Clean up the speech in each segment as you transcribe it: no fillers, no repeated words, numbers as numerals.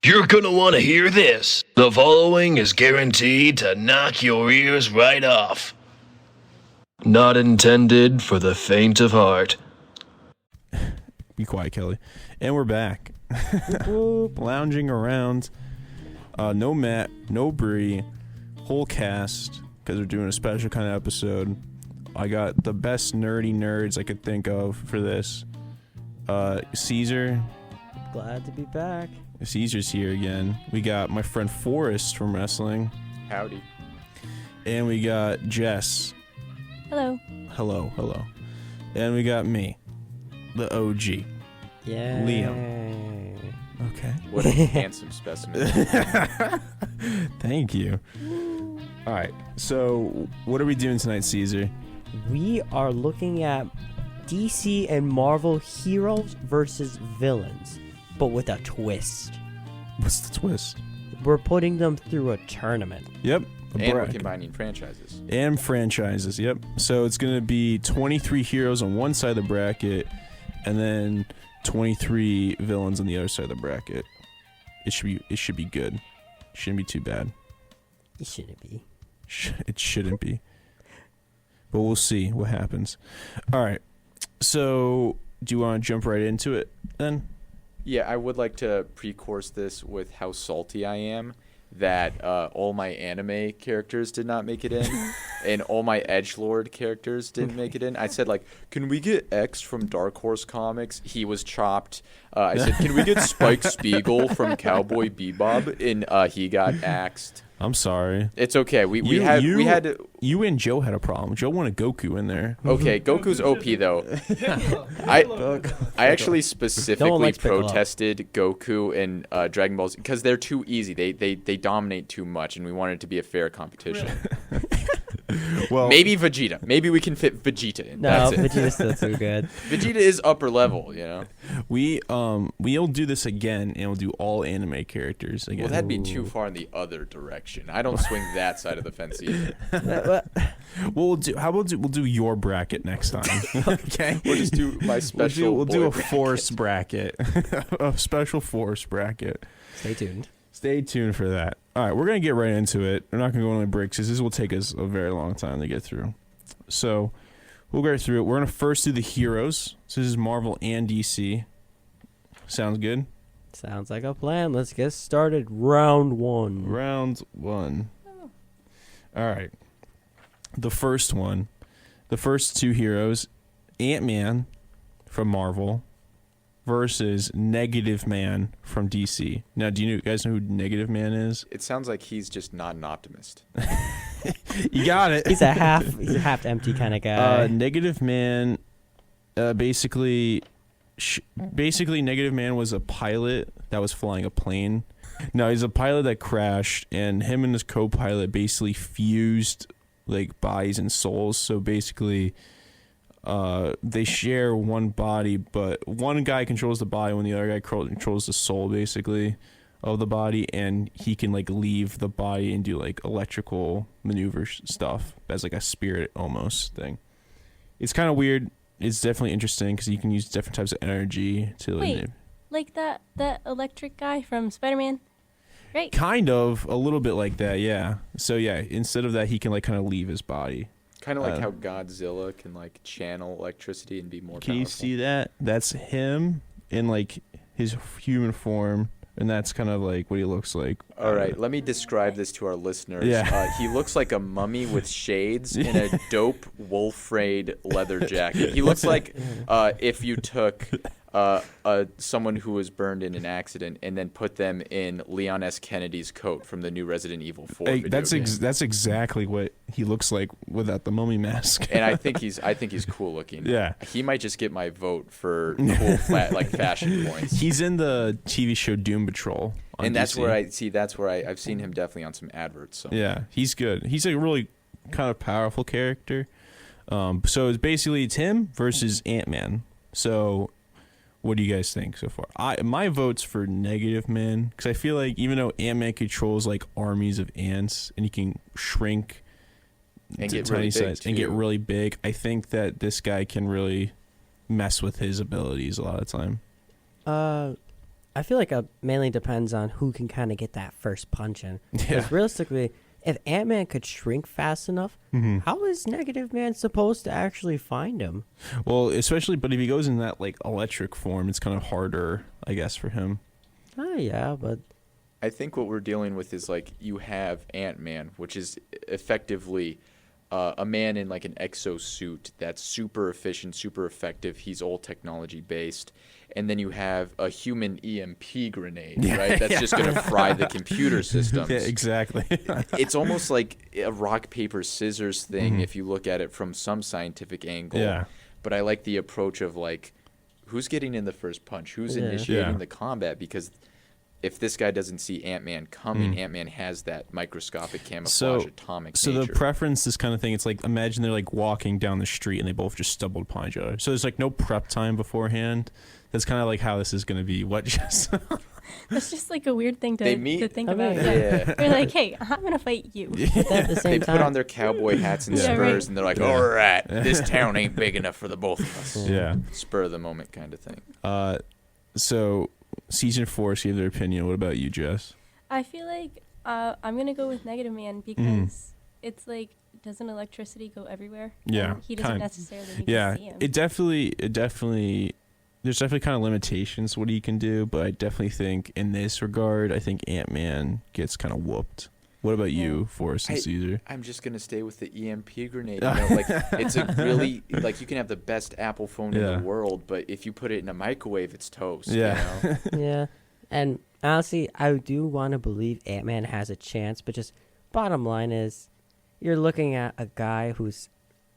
You're gonna want to hear this. The following is guaranteed to knock your ears right off. Not intended for the faint of heart. Be quiet, Kelly. And we're back. Lounging around. No Matt, no Bree, whole cast, because we're doing a special kind of episode. I got the best nerdy nerds I could think of for this. Cesar. Glad to be back. Cesar's here again. We got my friend Forrest from wrestling. Howdy. And we got Jess. Hello. Hello. And we got me, the OG. Yeah. Liam. Okay. What a handsome specimen. Thank you. All right. So, what are we doing tonight, Cesar? We are looking at DC and Marvel heroes versus villains, but with a twist. What's the twist? We're putting them through a tournament. Yep. And we're combining franchises. And franchises, yep. So it's going to be 23 heroes on one side of the bracket, and then 23 villains on the other side of the bracket. It should be good. Shouldn't be too bad. It shouldn't be. It shouldn't be. But we'll see what happens. All right. So, do you want to jump right into it then? Yeah, I would like to pre-course this with how salty I am that all my anime characters did not make it in, and all my edgelord characters didn't make it in. I said, like, can we get X from Dark Horse Comics? He was chopped. I said, can we get Spike Spiegel from Cowboy Bebop? And he got axed. I'm sorry. It's okay. We had you and Joe had a problem. Joe wanted Goku in there. Okay, Goku's OP though. I actually specifically protested Goku and Dragon Balls because they're too easy. They dominate too much, and we wanted it to be a fair competition. Well, maybe Vegeta. Maybe we can fit Vegeta in. No, Vegeta's still too good. Vegeta is upper level, you know. We'll do this again, and we'll do all anime characters again. Well, that'd be too far in the other direction. I don't swing that side of the fence either. We'll do your bracket next time. Okay, we'll just do my special. We'll do a force bracket, a special force bracket. Stay tuned. Stay tuned for that. All right, we're going to get right into it. We're not going to go on the breaks because this will take us a very long time to get through. So we'll go through it. We're going to first do the heroes. So this is Marvel and DC. Sounds good? Sounds like a plan. Let's get started. Round one. Round one. All right. The first one. The first two heroes, Ant-Man from Marvel versus Negative Man from DC. Now, do you guys know who Negative Man is? It sounds like he's just not an optimist. You got it. He's a half empty kind of guy. Negative Man, basically, Negative Man was a pilot that was flying a plane. No, he's a pilot that crashed, and him and his co-pilot basically fused like bodies and souls. So basically, they share one body, but one guy controls the body when the other guy controls the soul, basically, of the body, and he can like leave the body and do like electrical maneuver stuff as like a spirit almost thing. It's kind of weird. It's definitely interesting because you can use different types of energy to like that electric guy from Spider-Man, right? Kind of a little bit like that, yeah. So yeah, instead of that, he can like kind of leave his body. Kind of like how Godzilla can like channel electricity and be more Can powerful. you see that? That's him in like his human form, and that's kind of like what he looks like. All right, let me describe this to our listeners. Yeah. He looks like a mummy with shades and a dope wolf-frayed leather jacket. He looks like if you took someone who was burned in an accident and then put them in Leon S. Kennedy's coat from the new Resident Evil 4 video game. That's exactly what he looks like without the mummy mask. And I think he's cool looking. Yeah. He might just get my vote for cool fashion points. He's in the TV show Doom Patrol. And that's DC. where I've seen him definitely on some adverts. So. Yeah, he's good. He's a really kind of powerful character. So it's him versus Ant-Man. So what do you guys think so far? My vote's for Negative Man because I feel like even though Ant-Man controls like armies of ants and he can shrink and to get tiny really size big and get too. really big, I think that this guy can really mess with his abilities a lot of the time. I feel like it mainly depends on who can kind of get that first punch in. Yeah. Because realistically, if Ant-Man could shrink fast enough, how is Negative Man supposed to actually find him? Well, especially, but if he goes in that like electric form, it's kind of harder, I guess, for him. Oh, yeah, but... I think what we're dealing with is like you have Ant-Man, which is effectively a man in like an exosuit that's super efficient, super effective. He's all technology based. And then you have a human EMP grenade, right? That's just going to fry the computer systems. Yeah, exactly. It's almost like a rock, paper, scissors thing if you look at it from some scientific angle. Yeah. But I like the approach of like, who's getting in the first punch? Who's initiating Yeah. the combat? Because if this guy doesn't see Ant-Man coming, Ant-Man has that microscopic camouflage atomic So nature. the preference, this kind of thing, it's like, imagine they're like walking down the street and they both just stumbled upon each other. So there's like no prep time beforehand. That's kind of like how this is going to be. What, Jess? That's just like a weird thing They to meet- think I about. mean, Yeah. They're like, hey, I'm gonna fight you. But at the They same put time, on their cowboy hats and Yeah, spurs, right. and they're like, all right, this town ain't big enough for the both of us. Yeah. Spur of the moment kind of thing. So season 4 gave their opinion. What about you, Jess? I feel like I'm gonna go with Negative Man because it's like, doesn't electricity go everywhere? Yeah, And he doesn't kind- necessarily need Yeah, to see him. it definitely, there's definitely kind of limitations to what he can do, but I definitely think in this regard, I think Ant-Man gets kind of whooped. What about you, Forrest and Cesar? I'm just going to stay with the EMP grenade. You know, like, it's a really, like, you can have the best Apple phone in Yeah. the world, but if you put it in a microwave, it's toast. Yeah. You know? yeah. And honestly, I do want to believe Ant-Man has a chance, but just bottom line is, you're looking at a guy whose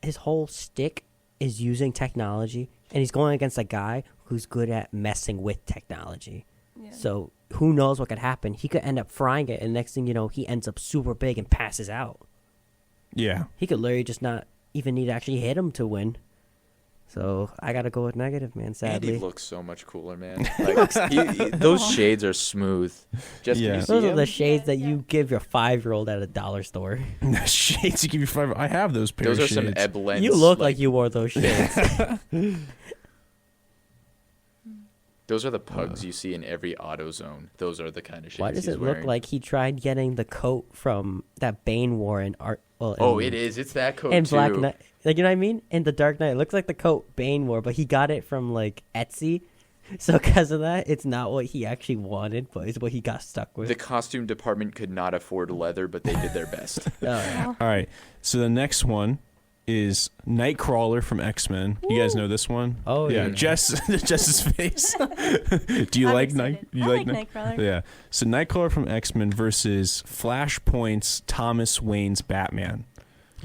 his whole stick is using technology, and he's going against a guy who's good at messing with technology. Yeah. So who knows what could happen? He could end up frying it, and next thing you know, he ends up super big and passes out. Yeah. He could literally just not even need to actually hit him to win. So I gotta go with Negative Man, sadly. Andy looks so much cooler, man. Like, those shades are smooth. Just Yeah. can you see Those are him? the shades that Yeah. you give your 5-year-old at a dollar store. Shades, you give you 5. I have those pair Those of are some shades. ebb lens. You look like you wore those shades. Those are the pugs you see in every AutoZone. Those are the kind of shades Why does he's it wearing. look like he tried getting the coat from that Bane wore in art? Well, Oh, in, it is. It's that coat, in too. Black Knight. Like, you know what I mean? In the Dark Knight, it looks like the coat Bane wore, but he got it from like Etsy. So because of that, it's not what he actually wanted, but it's what he got stuck with. The costume department could not afford leather, but they did their best. Oh, yeah. All right. So the next one is Nightcrawler from X-Men. You guys know this one? Oh, yeah. Jess's face. Do you I'm like excited. You I like Night- Nightcrawler. Yeah. So Nightcrawler from X-Men versus Flashpoint's Thomas Wayne's Batman.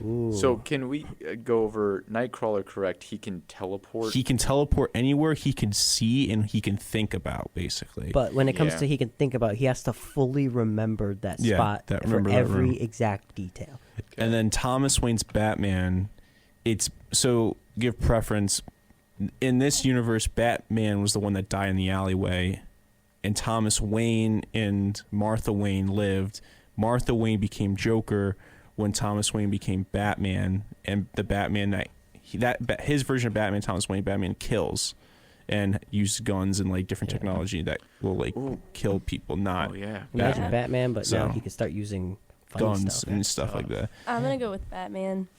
Ooh. So can we go over Nightcrawler? Correct. He can teleport. He can teleport anywhere he can see and he can think about, basically. But when it comes Yeah. to he can think about, he has to fully remember that Yeah, spot that- for remember that every room. exact detail. And then Thomas Wayne's Batman, it's so give preference. In this universe, Batman was the one that died in the alleyway, and Thomas Wayne and Martha Wayne lived. Martha Wayne became Joker when Thomas Wayne became Batman, and the Batman his version of Batman, Thomas Wayne Batman, kills and uses guns and like different technology that will like Ooh. kill people, not Oh yeah. Imagine Yeah. Batman, but now So- he can start using funny guns stuff. and stuff like that. I'm gonna go with Batman.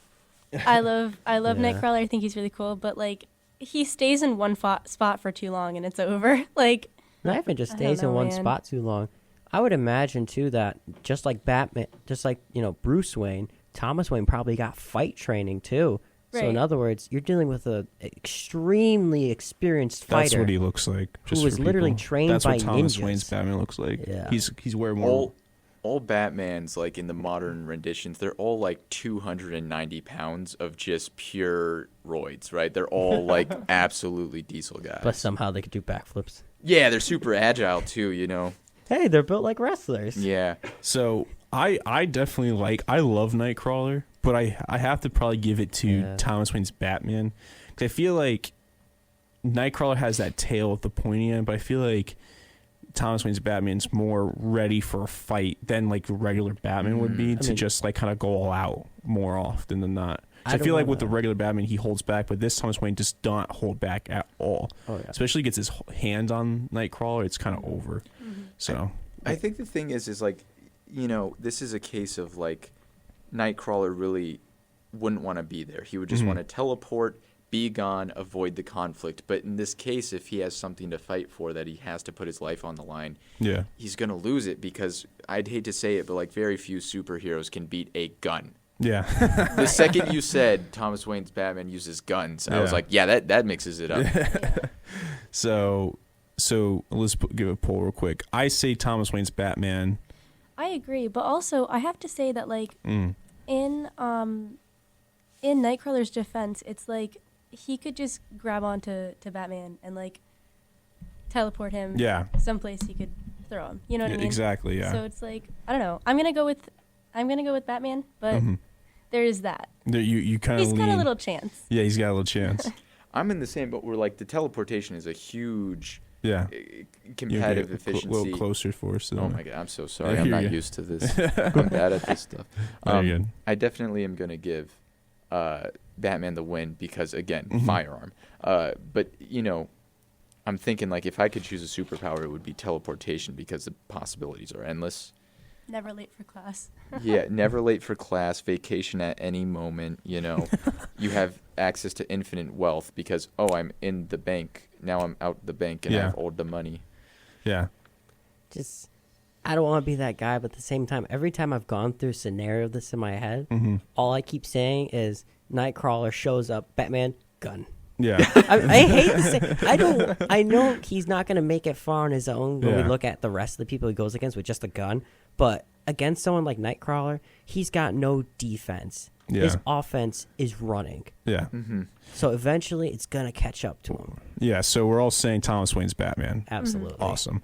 I love Yeah. Nightcrawler. I think he's really cool, but like he stays in one spot for too long and it's over. Like Not even just I stays don't in know, one man. spot too long. I would imagine too that just like Batman, just like Bruce Wayne, Thomas Wayne probably got fight training too. So in Right. other words, you're dealing with a extremely experienced fighter. That's what he looks like. Just was for literally people. trained That's by what Thomas ninjas. Wayne's Batman looks like. Yeah. He's wearing more. All Batmans, like in the modern renditions, they're all like 290 pounds of just pure roids, right? They're all like absolutely diesel guys. But somehow they could do backflips. Yeah, they're super agile too, you know. Hey, they're built like wrestlers. Yeah. So I definitely I love Nightcrawler, but I have to probably give it to Yeah. Thomas Wayne's Batman, because I feel like Nightcrawler has that tail with the pointy end, but I feel like Thomas Wayne's Batman's more ready for a fight than like the regular Batman would be to mean- just like kind of go all out more often than not. I feel like with the regular Batman, he holds back, but this Thomas Wayne does not hold back at all. Oh, yeah. Especially gets his hand on Nightcrawler, it's kind of over. So I think the thing is like, this is a case of like Nightcrawler really wouldn't want to be there. He would just want to teleport, be gone, avoid the conflict. But in this case, if he has something to fight for that he has to put his life on the line, he's going to lose it because I'd hate to say it, but like very few superheroes can beat a gun. Yeah. The second you said Thomas Wayne's Batman uses guns, I was like, yeah, that mixes it up. So let's give a poll real quick. I say Thomas Wayne's Batman. I agree, but also I have to say that like in Nightcrawler's defense, it's like he could just grab onto Batman and like teleport him someplace he could throw him. You know what I mean? Exactly, yeah. So it's like, I don't know. I'm gonna go with Batman, but there is that. You kind of he's got a little chance. Yeah, he's got a little chance. I'm in the same boat where like the teleportation is a huge competitive a efficiency. little closer for us. Oh my god, I'm so sorry. I'm not used to this. I'm bad at this stuff. I definitely am going to give Batman the win because, again, firearm. But, I'm thinking like if I could choose a superpower, it would be teleportation because the possibilities are endless. Never late for class. Never late for class, vacation at any moment, You have access to infinite wealth because, I'm in the bank. Now I'm out the bank and I've owed the money. Yeah. Just, I don't want to be that guy, but at the same time, every time I've gone through a scenario of this in my head, all I keep saying is Nightcrawler shows up, Batman, gun. Yeah. I hate to say, I know he's not going to make it far on his own when we look at the rest of the people he goes against with just a gun, but against someone like Nightcrawler, he's got no defense. Yeah. His offense is running. Yeah. So eventually it's going to catch up to him. Yeah, so we're all saying Thomas Wayne's Batman. Absolutely. Awesome.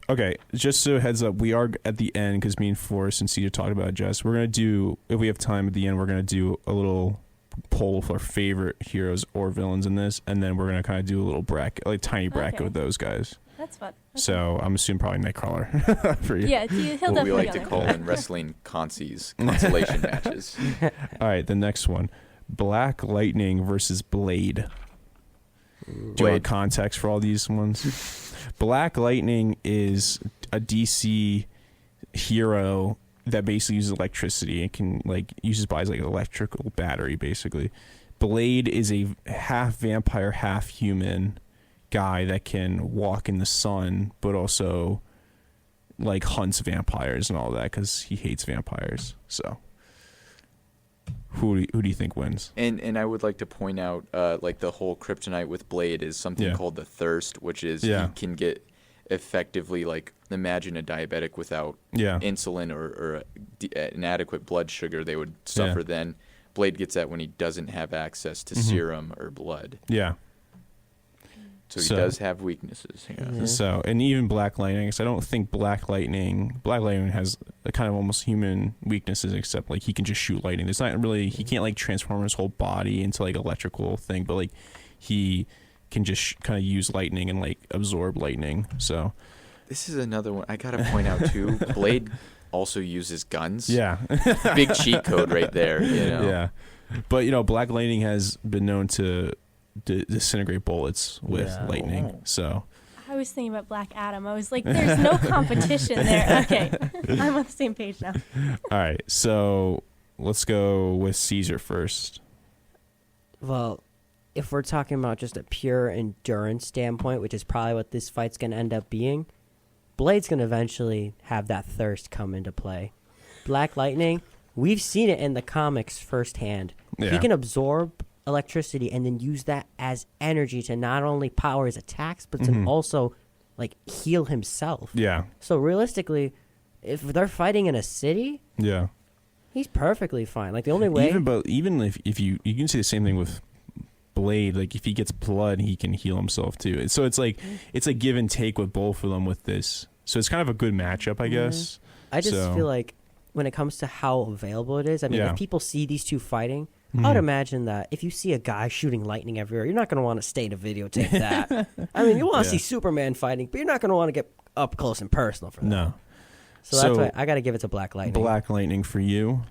Okay, just so heads up, we are at the end because me and Forrest and Cesar talked about it, Jess. We're going to do, if we have time at the end, we're going to do a little poll for our favorite heroes or villains in this, and then we're going to kind of do a little bracket, like tiny bracket with those guys. That's fun. So I'm assuming probably Nightcrawler for you. Yeah, he'll definitely what we like to call in wrestling consolation matches. All right, the next one. Black Lightning versus Blade. Do you want context for all these ones? Black Lightning is a DC hero that basically uses electricity and can uses bodies like an electrical battery basically. Blade is a half vampire, half human guy that can walk in the sun, but also hunts vampires and all that because he hates vampires. So, who do you think wins? And I would like to point out, the whole kryptonite with Blade is something called the thirst, which is he can get effectively imagine a diabetic without insulin or an adequate blood sugar, they would suffer then. Blade gets that when he doesn't have access to serum or blood. Yeah. So he does have weaknesses. Yeah. So, and even Black Lightning, so I don't think Black Lightning has a kind of almost human weaknesses, except he can just shoot lightning. It's not really, he can't transform his whole body into electrical thing, but he can just kind of use lightning and absorb lightning. So this is another one I gotta point out too. Blade also uses guns. Yeah. Big cheat code right there. Yeah. But Black Lightning has been known to disintegrate bullets with lightning. So I was thinking about Black Adam. I was like, there's no competition there. Okay. I'm on the same page now. All right. So let's go with Cesar first. Well, if we're talking about just a pure endurance standpoint, which is probably what this fight's going to end up being, Blade's going to eventually have that thirst come into play. Black Lightning, we've seen it in the comics firsthand. Yeah. He can absorb electricity and then use that as energy to not only power his attacks, but to also heal himself. Yeah. So realistically, if they're fighting in a city, he's perfectly fine. The only way, even if you can say the same thing with Blade, if he gets blood, he can heal himself too. So it's it's a give and take with both of them with this. So it's kind of a good matchup, I guess. I just feel when it comes to how available it is, I mean, if people see these two fighting, I would imagine that if you see a guy shooting lightning everywhere, you're not going to want to stay to videotape that. I mean, you want to see Superman fighting, but you're not going to want to get up close and personal for that. No. So that's why I got to give it to Black Lightning. Black Lightning for you.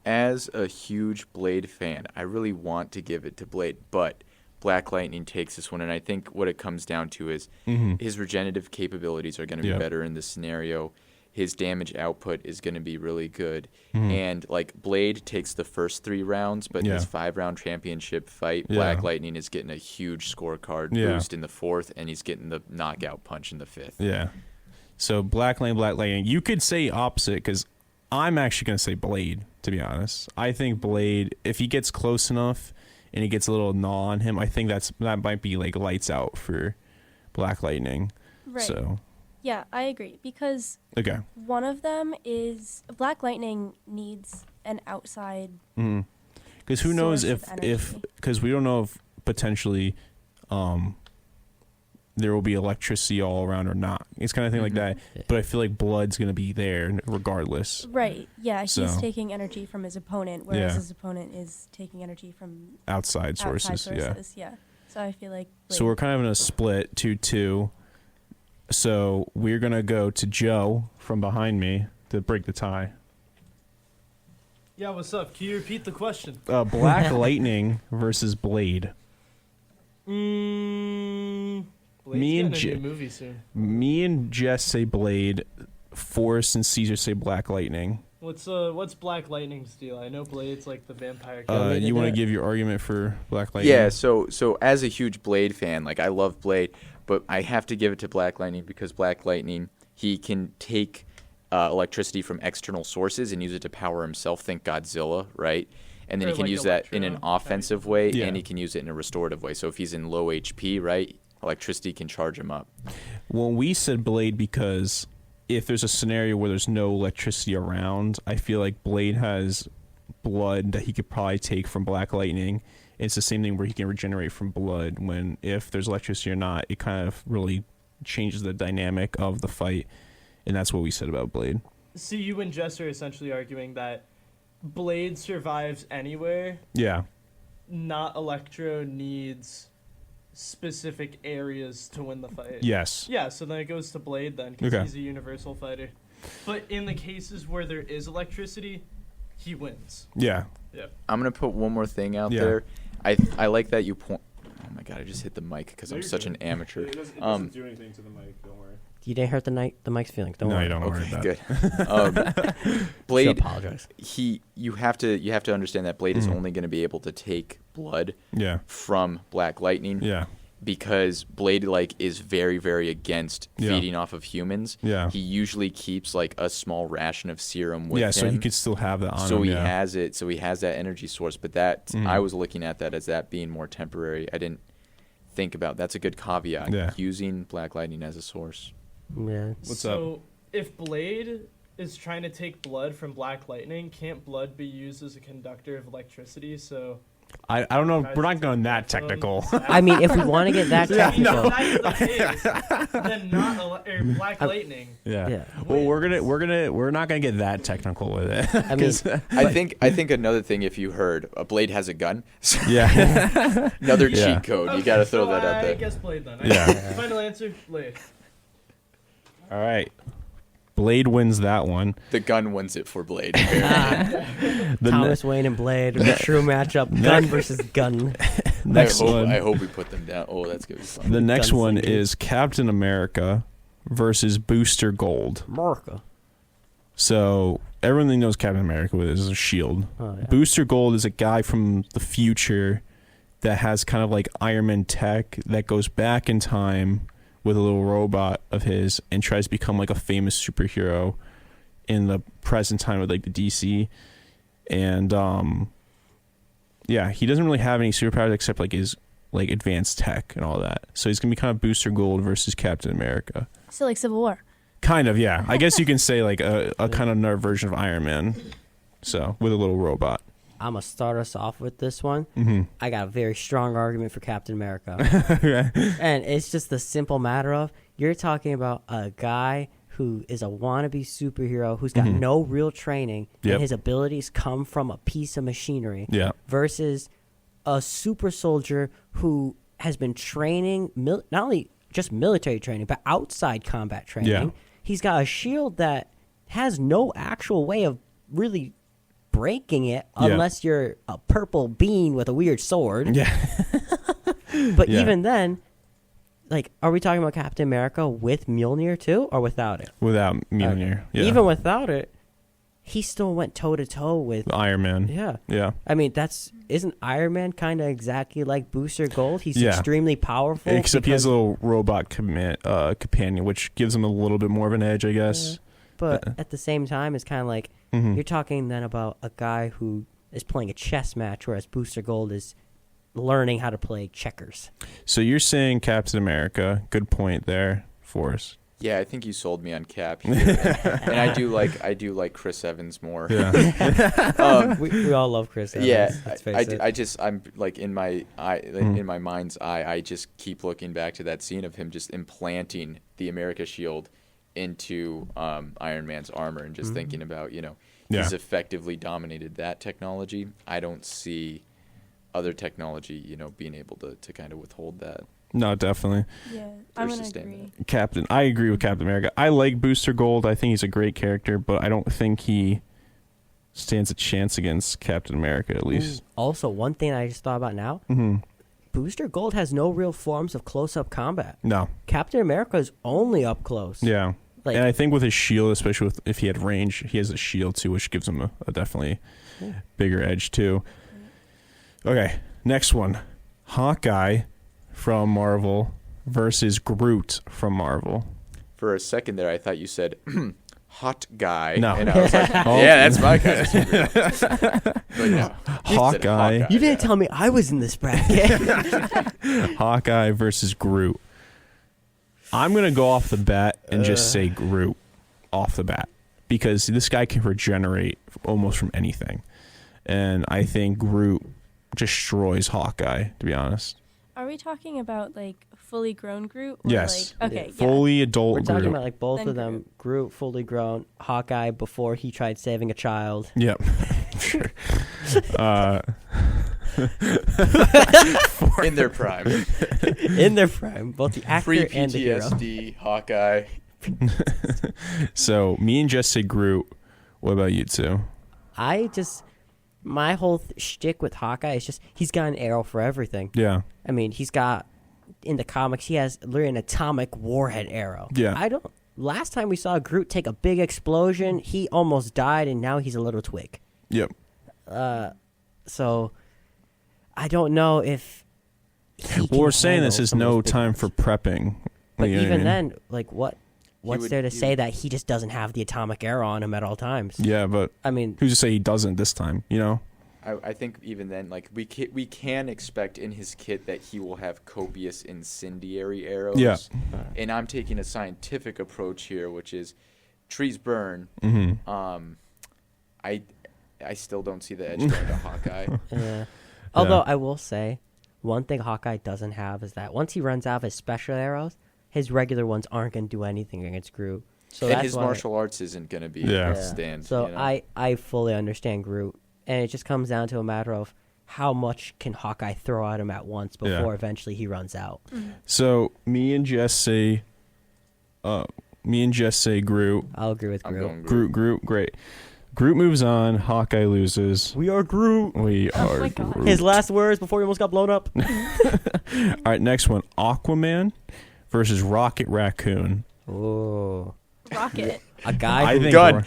as a huge Blade fan, I really want to give it to Blade, but Black Lightning takes this one, and I think what it comes down to is his regenerative capabilities are going to be better in this scenario. His damage output is going to be really good. And, like, Blade takes the first 3 rounds, but in his 5-round championship fight, Black Lightning is getting a huge scorecard boost in the 4th, and he's getting the knockout punch in the 5th. Yeah. So Black Lightning. You could say opposite, because I'm actually going to say Blade, to be honest. I think Blade, if he gets close enough and he gets a little gnaw on him, I think that might be, like, lights out for Black Lightning. Right. So... Yeah, I agree, because one of them is Black Lightning needs an outside. Because who knows if because we don't know if potentially there will be electricity all around or not. It's kind of thing like that. But I feel like blood's going to be there regardless. Right. Yeah, he's taking energy from his opponent, whereas his opponent is taking energy from outside sources. Yeah. So I feel like. So we're kind of in a split 2-2. So we're going to go to Joe from behind me to break the tie. Yeah, what's up? Can you repeat the question? Black Lightning versus Blade. Blade's getting a new movie soon. Me and Jess say Blade. Forrest and Cesar say Black Lightning. What's Black Lightning's deal? I know Blade's like the vampire. You want to give your argument for Black Lightning? Yeah, so as a huge Blade fan, like I love Blade, but I have to give it to Black Lightning because Black Lightning, he can take electricity from external sources and use it to power himself. Think Godzilla, right? And then he can use that in an offensive way, and he can use it in a restorative way. So if he's in low HP, right, electricity can charge him up. Well, we said Blade because if there's a scenario where there's no electricity around, I feel like Blade has blood that he could probably take from Black Lightning. It's the same thing where he can regenerate from blood. When if there's electricity or not, it kind of really changes the dynamic of the fight, and that's what we said about Blade. See, you and Jess are essentially arguing that Blade survives anywhere. Yeah. Not Electro needs specific areas to win the fight. Yes. Yeah, so then it goes to Blade then, because he's a universal fighter. But in the cases where there is electricity, he wins. Yeah. Yeah. I'm going to put one more thing out there. I like that you point. Oh my god! I just hit the mic because I'm such an amateur. It doesn't do anything to the mic. Don't worry. You didn't hurt the mic's feelings. Don't worry. No, you don't worry about it. Good. Blade. Apologize. You have to understand that Blade is only going to be able to take blood. From Black Lightning. Yeah. Because Blade is very, very against feeding off of humans. Yeah. He usually keeps a small ration of serum with him. Yeah, so he could still have that on him. So he has it. So he has that energy source. But that I was looking at that as that being more temporary. I didn't think about that's a good caveat. Yeah. Using Black Lightning as a source. Yeah. So if Blade is trying to take blood from Black Lightning, can't blood be used as a conductor of electricity? So I don't know. We're not going that technical. I mean, if we want to get that technical, if that's the case, then not Black Lightning. Yeah. Well, we're not gonna get that technical with it. I mean, I think another thing, if you heard, a Blade has a gun. Yeah. Another cheat code. Okay, you got to throw that out there. I guess Blade then. Yeah. Final answer, Blade. All right. Blade wins that one. The gun wins it for Blade. Thomas Wayne and Blade, the true matchup, gun versus gun. I hope we put them down. Oh, that's gonna be fun. The next one is Captain America versus Booster Gold. America. So everyone knows Captain America with his shield. Oh, yeah. Booster Gold is a guy from the future that has kind of like Iron Man tech that goes back in time with a little robot of his and tries to become like a famous superhero in the present time with like the DC. And he doesn't really have any superpowers except like his like advanced tech and all that. So he's gonna be kind of Booster Gold versus Captain America. So like Civil War. Kind of, yeah. I guess you can say like a kind of nerd version of Iron Man. So with a little robot. I'm going to start us off with this one. Mm-hmm. I got a very strong argument for Captain America. And it's just the simple matter of, you're talking about a guy who is a wannabe superhero who's got no real training, and his abilities come from a piece of machinery, versus a super soldier who has been training, not only just military training, but outside combat training. He's got a shield that has no actual way of really breaking it unless you're a purple bean with a weird sword. Yeah. But even then, like, are we talking about Captain America with Mjolnir too, or without it? Without Mjolnir. Yeah. Even without it, he still went toe to toe with Iron Man. Yeah. Yeah. I mean, isn't Iron Man kind of exactly like Booster Gold? He's extremely powerful. Except he has a little robot companion, which gives him a little bit more of an edge, I guess. But at the same time, it's kind of like you're talking then about a guy who is playing a chess match, whereas Booster Gold is learning how to play checkers. So you're saying Captain America. Good point there, Forrest. Yeah, I think you sold me on Cap here. And I do like Chris Evans more. Yeah. We all love Chris Evans. Yeah, let's face it. I'm like in my in my mind's eye, I just keep looking back to that scene of him just implanting the America shield into Iron Man's armor and just thinking about, he's effectively dominated that technology. I don't see other technology, being able to kind of withhold that. No, definitely. Yeah, I'm going to agree. I agree with Captain America. I like Booster Gold. I think he's a great character, but I don't think he stands a chance against Captain America, at least. Also, one thing I just thought about now, Booster Gold has no real forms of close-up combat. No. Captain America is only up close. Yeah. And I think with his shield, especially if he had range, he has a shield too, which gives him a definitely bigger edge too. Okay, next one. Hawkeye from Marvel versus Groot from Marvel. For a second there, I thought you said hot guy. No. And I was like, yeah, that's my kind of superhero. But no, Hawkeye. You didn't tell me I was in this bracket. Hawkeye versus Groot. I'm going to go off the bat and just say Groot off the bat. Because this guy can regenerate almost from anything. And I think Groot destroys Hawkeye, to be honest. Are we talking about like fully grown Groot? Or Yes. Like, okay. Fully adult We're talking Groot. about like both Then of them. Groot fully grown, Hawkeye before he tried saving a child. Yep. Sure. In their prime. In their prime, both the actor and the hero. Pre-PTSD, Hawkeye. So, me and Jess say Groot. What about you two? My whole shtick with Hawkeye is just he's got an arrow for everything. Yeah. I mean, he's got, in the comics, he has literally an atomic warhead arrow. Yeah. Last time we saw Groot take a big explosion, he almost died, and now he's a little twig. Yep. So, I don't know if Well, we're saying this is no time for prepping. But You know what I even mean? then, like, what's there to say that he just doesn't have the atomic arrow on him at all times? Yeah, but I mean, who's to say he doesn't this time, you know? I think even then, like, we can expect in his kit that he will have copious incendiary arrows. Yeah. And I'm taking a scientific approach here, which is trees burn. Mm-hmm. I still don't see the edge going to Hawkeye. yeah. Although I will say, one thing Hawkeye doesn't have is that once he runs out of his special arrows, his regular ones aren't going to do anything against Groot. So and that's his why, martial arts isn't going to be stand. So you know? I fully understand Groot, and it just comes down to a matter of how much can Hawkeye throw at him at once before eventually he runs out. So me and Jess say Groot. I'll agree with I'm Groot. going Groot. Groot, great. Groot moves on. Hawkeye loses. We are Groot. We are my God. Groot. His last words before he almost got blown up. All right, next one. Aquaman versus Rocket Raccoon. Oh, Rocket. a guy. I think Gun.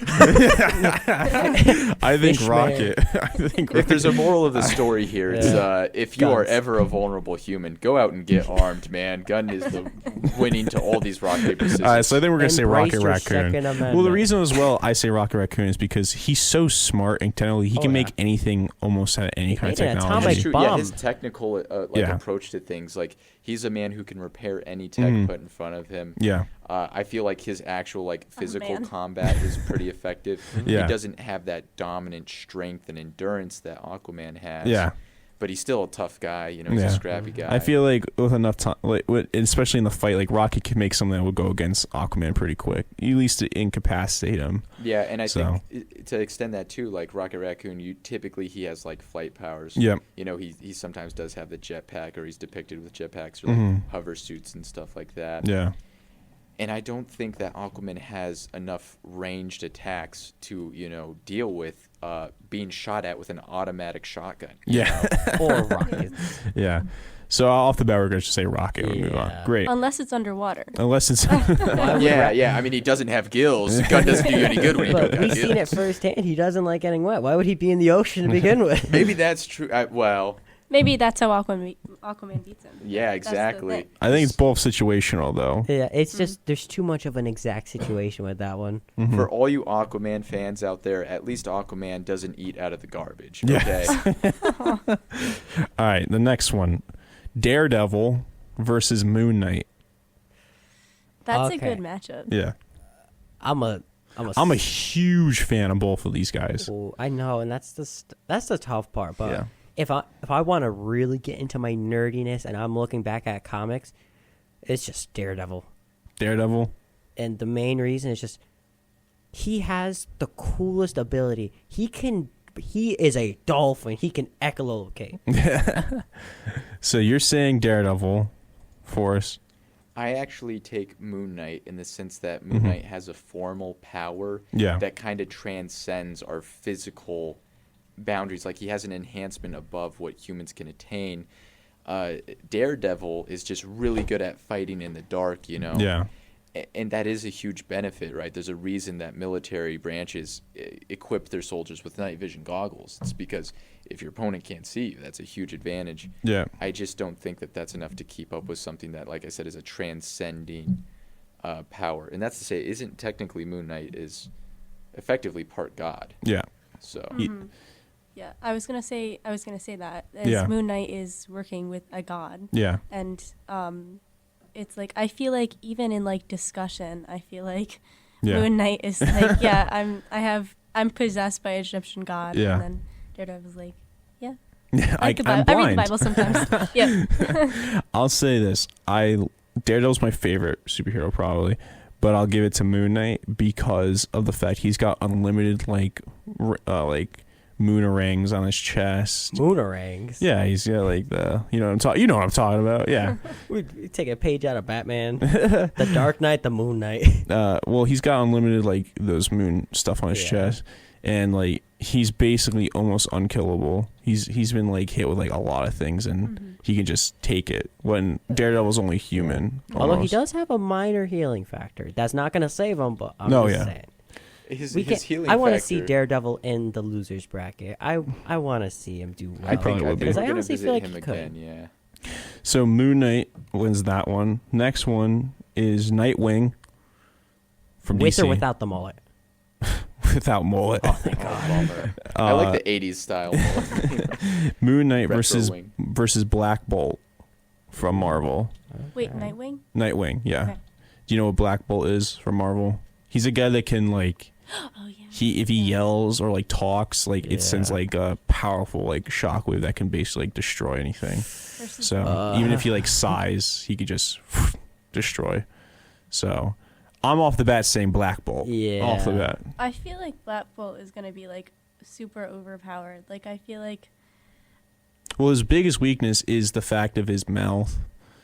I think Fishman. Rocket. I think If there's a moral of the story here, it's if you are Guns. ever a vulnerable human, go out and get armed, man. Gun is the winning to all these rock, paper, scissors. All right, so I think we're going to say Embrace Rocket your Raccoon. Second Amendment. Well, the reason as well I say Rocket Raccoon is because he's so smart and technically he can make anything almost out of any kind of made an technology. atomic That's true. bomb. Yeah, his technical approach to things, like he's a man who can repair any tech put in front of him. Yeah. I feel like his actual physical man. combat is pretty effective. Yeah. He doesn't have that dominant strength and endurance that Aquaman has. Yeah. But he's still a tough guy. He's a scrappy guy. I feel like with enough time, especially in the fight, like Rocket can make something that would go against Aquaman pretty quick, at least to incapacitate him. Yeah, and I think to extend that too, like Rocket Raccoon, he has like flight powers. Yep. He sometimes does have the jetpack, or he's depicted with jetpacks or like hover suits and stuff like that. Yeah. And I don't think that Aquaman has enough ranged attacks to, deal with being shot at with an automatic shotgun. Yeah. Or rockets. Yeah. So off the bat, we're going to say rocket. We'll move on. Great. Unless it's underwater. Unless it's... Yeah. I mean, he doesn't have gills. The gun doesn't do you any good when you don't But got we've gills. seen it firsthand. He doesn't like getting wet. Why would he be in the ocean to begin with? Maybe that's true. Maybe that's how Aquaman beats him. Yeah, That's the exactly. thing. I think it's both situational, though. Yeah, it's just there's too much of an exact situation with that one. Mm-hmm. For all you Aquaman fans out there, at least Aquaman doesn't eat out of the garbage. Yes. Okay. All right, the next one. Daredevil versus Moon Knight. That's a Okay. good matchup. Yeah. I'm a huge fan of both of these guys. Oh, I know, and that's the tough part. But Yeah. if I want to really get into my nerdiness and I'm looking back at comics, it's just Daredevil. Daredevil. And the main reason is just he has the coolest ability. He is a dolphin. He can echolocate. So you're saying Daredevil, Forrest? I actually take Moon Knight in the sense that Moon Knight has a formal power Yeah. that kind of transcends our physical boundaries. Like, he has an enhancement above what humans can attain. Daredevil is just really good at fighting in the dark, Yeah. And that is a huge benefit, right? There's a reason that military branches equip their soldiers with night vision goggles. It's because if your opponent can't see you, that's a huge advantage. Yeah. I just don't think that that's enough to keep up with something that, like I said, is a transcending power. And that's to say, isn't technically Moon Knight is effectively part god. Yeah. So Yeah, I was gonna say that Yeah. Moon Knight is working with a god, Yeah. and it's like I feel like even in like discussion, I feel like Yeah. Moon Knight is like, yeah, I'm possessed by an Egyptian god, Yeah. and then Daredevil's like, yeah, Yeah. I read the I'm Bible. I read the blind. Bible sometimes. Yeah, I'll say this: Daredevil's my favorite superhero, probably, but I'll give it to Moon Knight because of the fact he's got unlimited like moonarangs on his chest. Moonarangs. Yeah, he's got like you know what I'm talking about. Yeah. We take a page out of Batman. The Dark Knight, the Moon Knight. Well, he's got unlimited like those moon stuff on his chest, and like he's basically almost unkillable. He's been like hit with like a lot of things, and he can just take it. When Daredevil's only human. Although he almost. does have a minor healing factor. That's not going to save him, but I'm No, just yeah. saying. his We healing I want to factor. see Daredevil in the losers bracket. I want to see him do well. I probably would be. I think Because I we're gonna honestly visit feel like him he could. again. Yeah. So Moon Knight wins that one. Next one is Nightwing from With DC. or without the mullet? Without mullet. Oh, thank God. Bummer. I like the 80s style. Moon Knight Retro versus wing. Black Bolt from Marvel. wait, Nightwing. Nightwing, yeah. Okay. Do you know what Black Bolt is from Marvel? He's a guy that can like Oh yeah. if he yells or like talks, like it sends Yeah. like a powerful like shockwave that can basically like destroy anything. Versus So even if he like sighs, he could just destroy. So I'm off the bat saying Black Bolt. Yeah. Off the bat. I feel like Black Bolt is gonna be like super overpowered. Like I feel like Well, his biggest weakness is the fact of his mouth.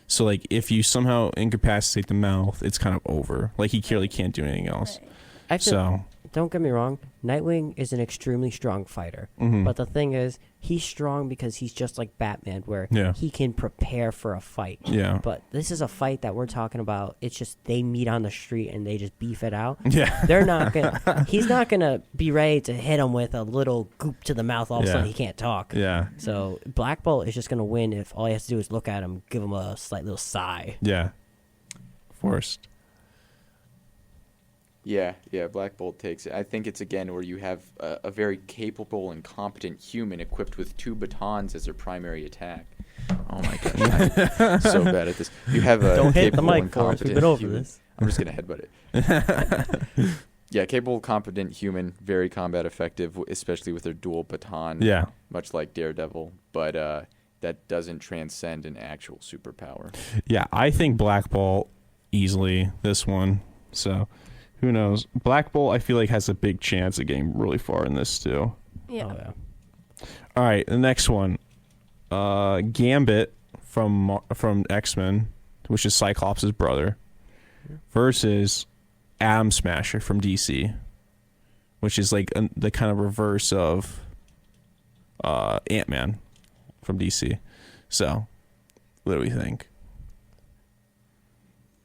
So like if you somehow incapacitate the mouth, it's kind of over. Like he clearly can't do anything else. right. I feel, So don't get me wrong. Nightwing is an extremely strong fighter. mhm. But the thing is, he's strong because he's just like Batman, where Yeah. he can prepare for a fight. yeah. But this is a fight that we're talking about. It's just they meet on the street and they just beef it out. Yeah. They're not gonna. He's not gonna be ready to hit him with a little goop to the mouth. All of a Yeah. sudden, he can't talk. Yeah. So Black Bolt is just gonna win if all he has to do is look at him, give him a slight little sigh. Yeah. Forced. Yeah, Black Bolt takes it. I think it's, again, where you have a very capable and competent human equipped with 2 batons as their primary attack. Oh my gosh, I'm so bad at this. You have a Don't hit the capable mic and for us. We've competent been over human. this. I'm just going to headbutt it. Yeah, capable, competent human, very combat effective, especially with their dual baton, Yeah. much like Daredevil, but that doesn't transcend an actual superpower. Yeah. I think Black Bolt easily this one. So who knows? Black Bolt I feel like has a big chance of getting really far in this too. Yeah. Oh, yeah. All right, the next one. Gambit from X-Men, which is Cyclops' brother, versus Atom Smasher from DC, which is like the kind of reverse of Ant-Man from DC. So, what do we think?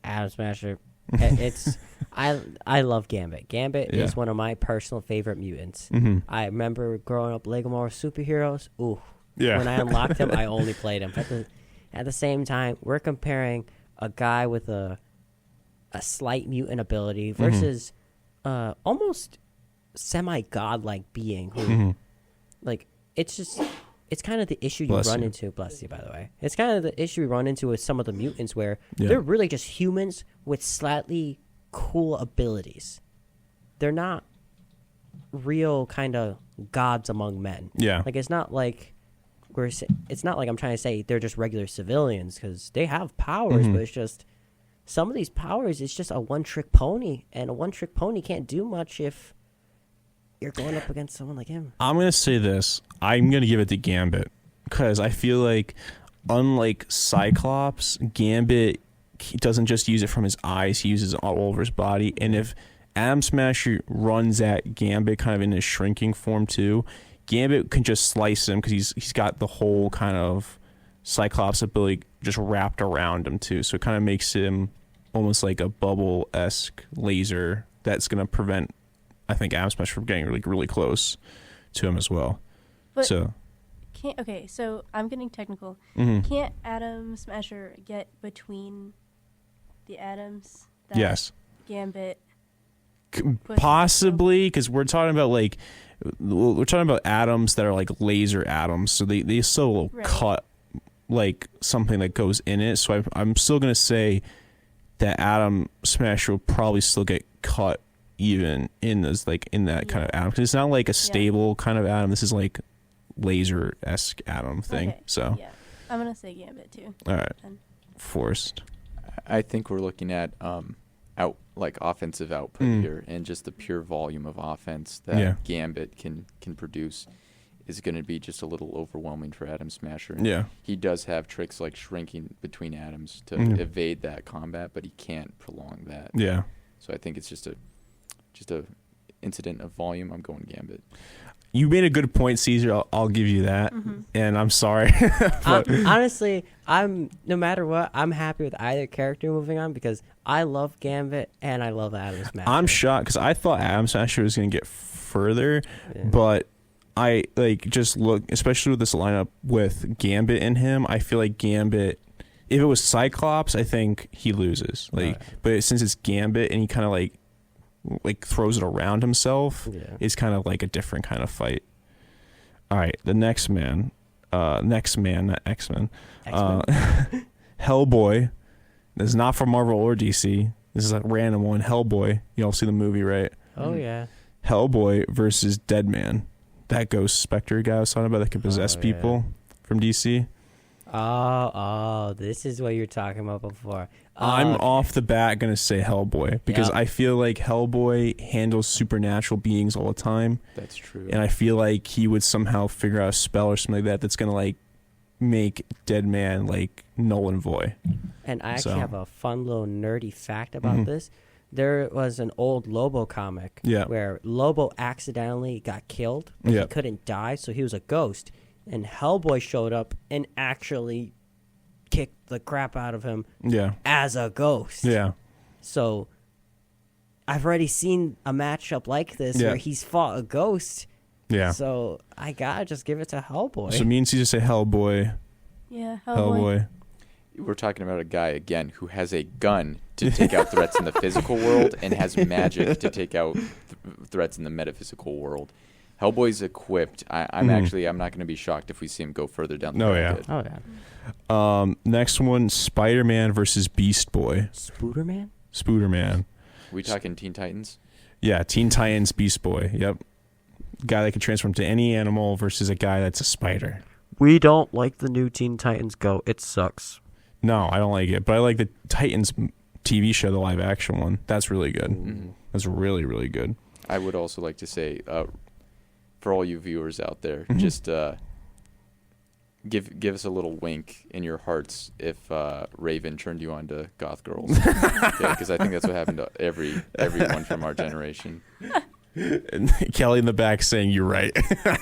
Atom Smasher. It's I love Gambit. Gambit is one of my personal favorite mutants. Mm-hmm. I remember growing up Lego More Superheroes. Ooh, Yeah. when I unlocked him, I only played him. At the same time, we're comparing a guy with a slight mutant ability versus almost semi-godlike being who, like, it's kind of the issue you run into. Bless you, by the way. It's kind of the issue we run into with some of the mutants where they're really just humans with slightly cool abilities. They're not real kind of gods among men. Yeah. Like, it's not like it's not like I'm trying to say they're just regular civilians, because they have powers, but it's just some of these powers, it's just a one-trick pony, and a one-trick pony can't do much if you're going up against someone like him. I'm going to say this. I'm going to give it to Gambit, because I feel like, unlike Cyclops, Gambit, he doesn't just use it from his eyes, he uses it all over his body. And if Atom Smasher runs at Gambit kind of in his shrinking form too, Gambit can just slice him, because he's got the whole kind of Cyclops ability just wrapped around him too. So it kind of makes him almost like a bubble-esque laser that's going to prevent, I think, Atom Smasher from getting really close to him as well. But so I'm getting technical. Can't Atom Smasher get between the atoms that yes. Gambit possibly, because we're talking about atoms that are like laser atoms, so they still cut like something that goes in it. So I'm still gonna say that Atom Smasher will probably still get cut even in this, like, in that kind of atom, because it's not like a stable kind of atom. This is like laser-esque atom thing. Okay. So I'm gonna say Gambit too. All right. Then. Forced. I think we're looking at offensive output here, and just the pure volume of offense that Gambit can produce is going to be just a little overwhelming for Atom Smasher. And he does have tricks like shrinking between atoms to evade that combat, but he can't prolong that. Yeah. So I think it's just a incident of volume. I'm going Gambit. You made a good point, Cesar. I'll give you that. And I'm sorry. Honestly, no matter what, I'm happy with either character moving on, because I love Gambit and I love Atom Smasher. I'm shocked, because I thought Atom Smasher was going to get further, but I just look, especially with this lineup with Gambit in him, I feel like Gambit, if it was Cyclops, I think he loses. But since it's Gambit and he kind of like throws it around himself, it's kind of like a different kind of fight. All right, the next man, not X-Men. Hellboy. This is not from Marvel or DC. This is a random one. Hellboy. You all see the movie, right? Oh, yeah. Hellboy versus Deadman. That Ghost Spectre guy I was talking about that can possess people from DC. Oh, this is what you're talking about before. I'm off the bat going to say Hellboy, because I feel like Hellboy handles supernatural beings all the time. That's true. And I feel like he would somehow figure out a spell or something like that that's going to like make Deadman like null and void. And I actually have a fun little nerdy fact about this. There was an old Lobo comic where Lobo accidentally got killed, but he couldn't die, so he was a ghost. And Hellboy showed up and actually kicked the crap out of him as a ghost. Yeah. So I've already seen a matchup like this where he's fought a ghost. Yeah. So I gotta just give it to Hellboy. So me and Cesar say Hellboy. Yeah, Hellboy. We're talking about a guy, again, who has a gun to take out threats in the physical world and has magic to take out threats in the metaphysical world. Hellboy's equipped. I'm not going to be shocked if we see him go further down the bracket. Oh, yeah. Next one, Spider-Man versus Beast Boy. Spooderman? Spooderman. We talking Teen Titans? Yeah, Teen Titans, Beast Boy. Yep. Guy that can transform to any animal versus a guy that's a spider. We don't like the new Teen Titans Go. It sucks. No, I don't like it. But I like the Titans TV show, the live action one. That's really good. Mm-hmm. That's really, really good. I would also like to say, for all you viewers out there, just give us a little wink in your hearts if Raven turned you on to goth girls. Because I think that's what happened to everyone from our generation. And Kelly in the back saying you're right.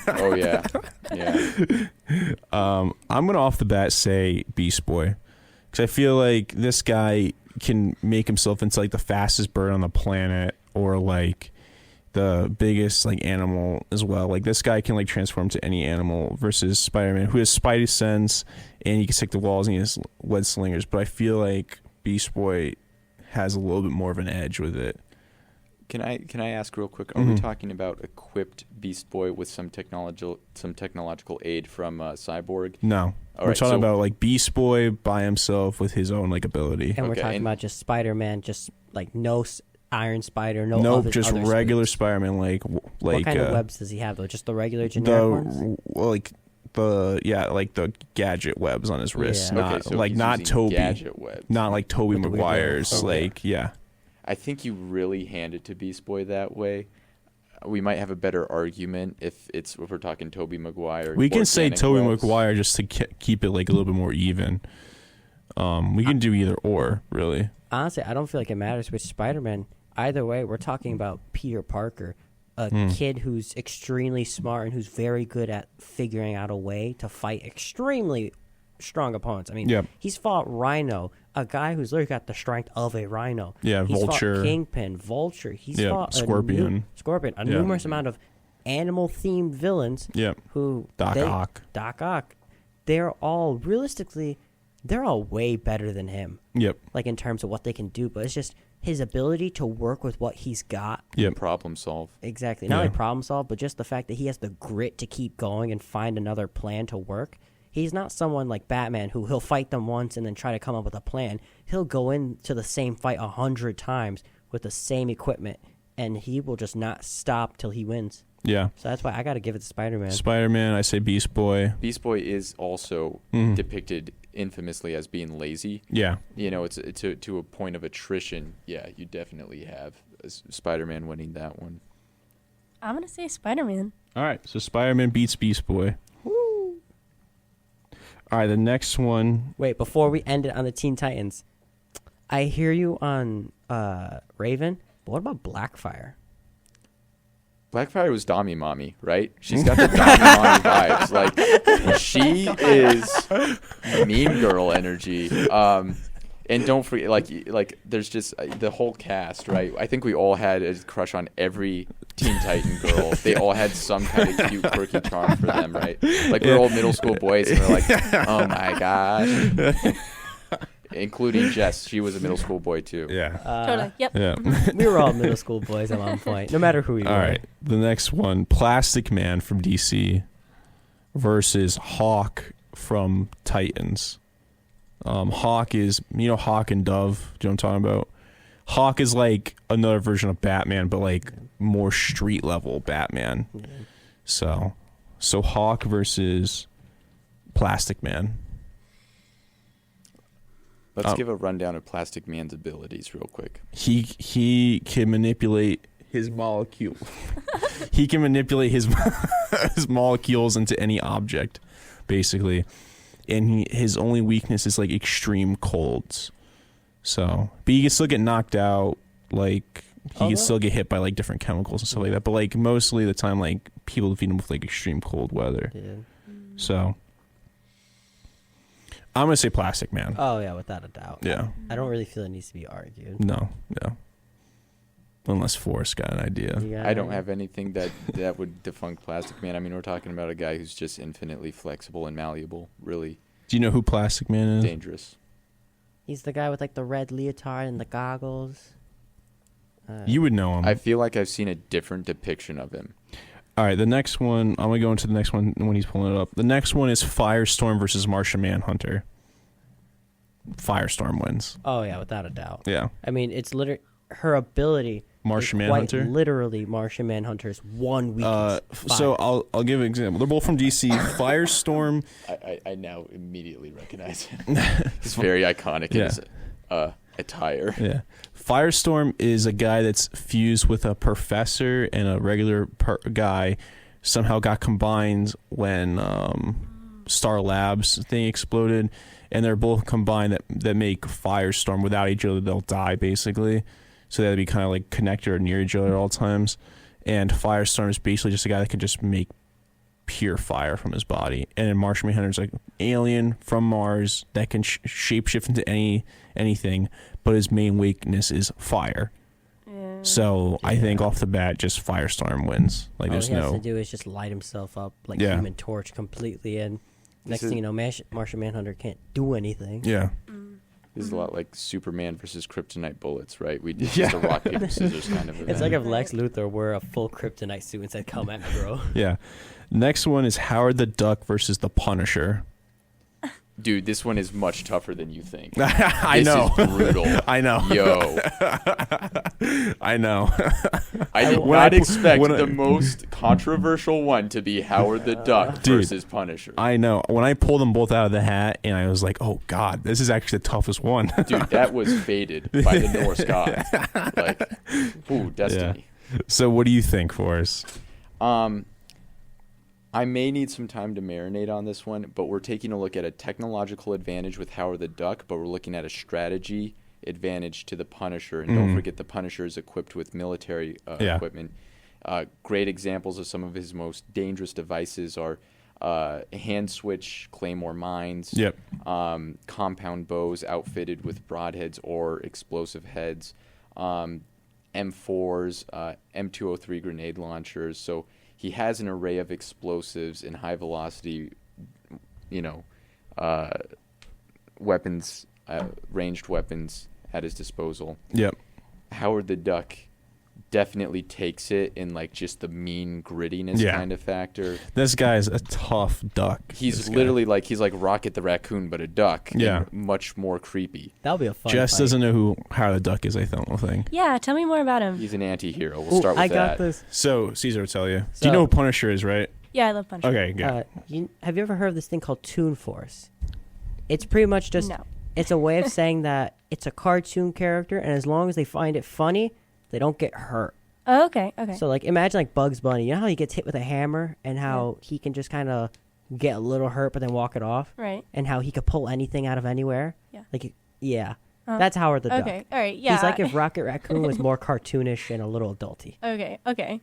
Oh yeah. I'm gonna off the bat say Beast Boy, because I feel like this guy can make himself into like the fastest bird on the planet, or like the biggest like animal as well. Like this guy can like transform to any animal, versus Spider-Man, who has Spidey sense and he can stick the walls and he has web slingers. But I feel like Beast Boy has a little bit more of an edge with it. Can I ask real quick? Are we talking about equipped Beast Boy with some technological aid from Cyborg? No, we're talking about like Beast Boy by himself with his own like ability. And we're talking about just Spider-Man, just like no Iron Spider, no. Just other regular suits. Spider-Man. Like what kind of webs does he have though? Just the regular generic ones? Like the gadget webs on his wrist. Yeah. Not so like he's not using Toby. gadget webs. Not like Toby With the weird Maguire's. little- Like yeah. I think you really hand it to Beast Boy that way. We might have a better argument if we're talking Tobey Maguire. We can say organic Tobey webs. Maguire just to keep it like a little bit more even. We can do either or, really. Honestly, I don't feel like it matters which Spider-Man. Either way, we're talking about Peter Parker, a kid who's extremely smart and who's very good at figuring out a way to fight extremely strong opponents. I mean, he's fought Rhino, a guy who's literally got the strength of a rhino. Yeah, he's Vulture. Fought Kingpin, Vulture. He's fought Scorpion. A numerous amount of animal-themed villains. Yep. Who Doc Ock. They're all realistically, they're all way better than him. Yep. Like in terms of what they can do, but it's just his ability to work with what he's got. Yep. Problem solve. Exactly. Not only problem solve, but just the fact that he has the grit to keep going and find another plan to work. He's not someone like Batman who he'll fight them once and then try to come up with a plan. He'll go into the same fight 100 times with the same equipment, and he will just not stop till he wins. Yeah. So that's why I got to give it to Spider-Man. Spider-Man, I say Beast Boy. Beast Boy is also depicted infamously as being lazy. Yeah. You know, it's to a point of attrition. Yeah, you definitely have Spider-Man winning that one. I'm going to say Spider-Man. All right, so Spider-Man beats Beast Boy. Woo. All right, the next one. Wait, before we end it on the Teen Titans, I hear you on Raven, but what about Blackfire? Blackfire was Dami Mommy, right? She's got the Dami Mommy vibes. Like, she is Mean Girl energy. And don't forget, like there's just the whole cast, right? I think we all had a crush on every Teen Titan girl. They all had some kind of cute, quirky charm for them, right? Like, we're all middle school boys, and we're like, oh my gosh. Including Jess. She was a middle school boy, too. Yeah. Totally. Yep. Yeah. We were all middle school boys at one point, no matter who you were. All right, the next one, Plastic Man from DC versus Hawk from Titans. Hawk is, Hawk and Dove. Do you know what I'm talking about? Hawk is like another version of Batman, but like more street level Batman. So Hawk versus Plastic Man. Let's give a rundown of Plastic Man's abilities real quick. He can manipulate his molecule. He can manipulate his molecules into any object, basically. And his only weakness is like extreme colds. So, but he can still get knocked out. Like, he can still get hit by like different chemicals and stuff like that. But like mostly the time, like people defeat him with like extreme cold weather. Yeah. So I'm gonna say Plastic Man. Oh yeah, without a doubt. Yeah. I don't really feel it needs to be argued. No. Unless Forrest got an idea. Yeah. I don't have anything that would defunk Plastic Man. I mean, we're talking about a guy who's just infinitely flexible and malleable. Really Do you know who Plastic Man is? dangerous. He's the guy with like the red leotard and the goggles. You would know him. I feel like I've seen a different depiction of him. All right, the next one. I'm gonna go into the next one when he's pulling it up. The next one is Firestorm versus Martian Manhunter. Firestorm wins. Oh yeah, without a doubt. Yeah. I mean, it's literally her ability. Martian is Manhunter? Quite literally, Martian Manhunter's one weakness. So I'll give an example. They're both from DC. Firestorm. I now immediately recognize him. He's very iconic in his attire. Yeah. Firestorm is a guy that's fused with a professor and a regular guy. Somehow got combined when Star Labs thing exploded, and they're both combined that make Firestorm. Without each other, they'll die basically. So they have to be kind of like connected or near each other at all times. And Firestorm is basically just a guy that can just make pure fire from his body. And then Martian Manhunter is like alien from Mars that can shapeshift into anything, but his main weakness is fire. So I think off the bat, just Firestorm wins. Like all there's he has no to do is just light himself up like Human Torch completely, and next thing you know, Martian Manhunter can't do anything. Yeah. This is a lot like Superman versus Kryptonite bullets, right? We did just a rock paper scissors kind of event. It's like if Lex Luthor wore a full Kryptonite suit and said, "Come at me, bro." Yeah. Next one is Howard the Duck versus the Punisher. Dude, this one is much tougher than you think. I know. This is brutal. I know. Yo. I know. I did not expect the most controversial one to be Howard the Duck versus Punisher. I know. When I pulled them both out of the hat, and I was like, oh, God, this is actually the toughest one. Dude, that was fated by the Norse gods. Like, ooh, destiny. Yeah. So what do you think, Forrest? I may need some time to marinate on this one, but we're taking a look at a technological advantage with Howard the Duck, but we're looking at a strategy advantage to the Punisher. And don't forget, the Punisher is equipped with military equipment. Great examples of some of his most dangerous devices are hand switch, claymore mines, compound bows outfitted with broadheads or explosive heads, M4s, M203 grenade launchers. So he has an array of explosives and high velocity, weapons, ranged weapons at his disposal. Yep. Howard the Duck definitely takes it in like just the mean grittiness kind of factor. This guy's a tough duck. He's literally like Rocket the Raccoon, but a duck. Yeah. Much more creepy. That'll be a fun Jess fight. doesn't know who Howard the Duck is, I think. Yeah, tell me more about him. He's an anti-hero. We'll start with I that. got this. So, Cesar will tell you. So- Do you know who Punisher is, right? Yeah, I love Punisher. Okay, good. Have you ever heard of this thing called Toon Force? It's pretty much just No. it's a way of saying that it's a cartoon character, and as long as they find it funny, they don't get hurt. Oh, okay. So like imagine like Bugs Bunny. You know how he gets hit with a hammer and how he can just kind of get a little hurt but then walk it off? Right. And how he could pull anything out of anywhere? Yeah. Like that's Howard the Duck. Okay, all right, yeah. He's like if Rocket Raccoon was more cartoonish and a little adulty. Okay.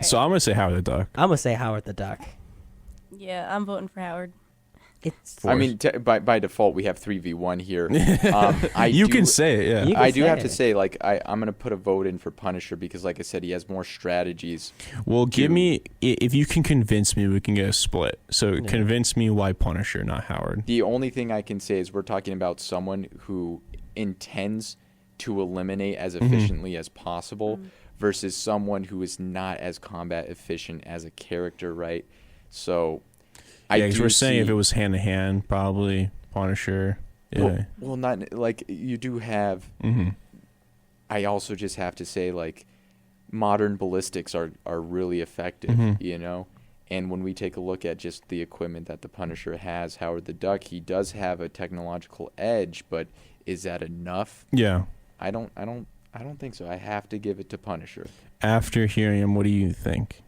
So I'm going to say Howard the Duck. I'm going to say Howard the Duck. Yeah, I'm voting for Howard. It's I mean, by default, we have 3v1 here. You can say it, yeah. You can I do say have it. to say, like, I'm going to put a vote in for Punisher because, like I said, he has more strategies. Well, give me, if you can convince me, we can get a split. So convince me why Punisher, not Howard. The only thing I can say is we're talking about someone who intends to eliminate as efficiently as possible versus someone who is not as combat efficient as a character, right? So... Yeah, because we're saying if it was hand-to-hand, probably Punisher. Yeah. Well, not like you do have. I also just have to say, like, modern ballistics are really effective, And when we take a look at just the equipment that the Punisher has, Howard the Duck, he does have a technological edge, but is that enough? Yeah. I don't think so. I have to give it to Punisher. After hearing him, what do you think?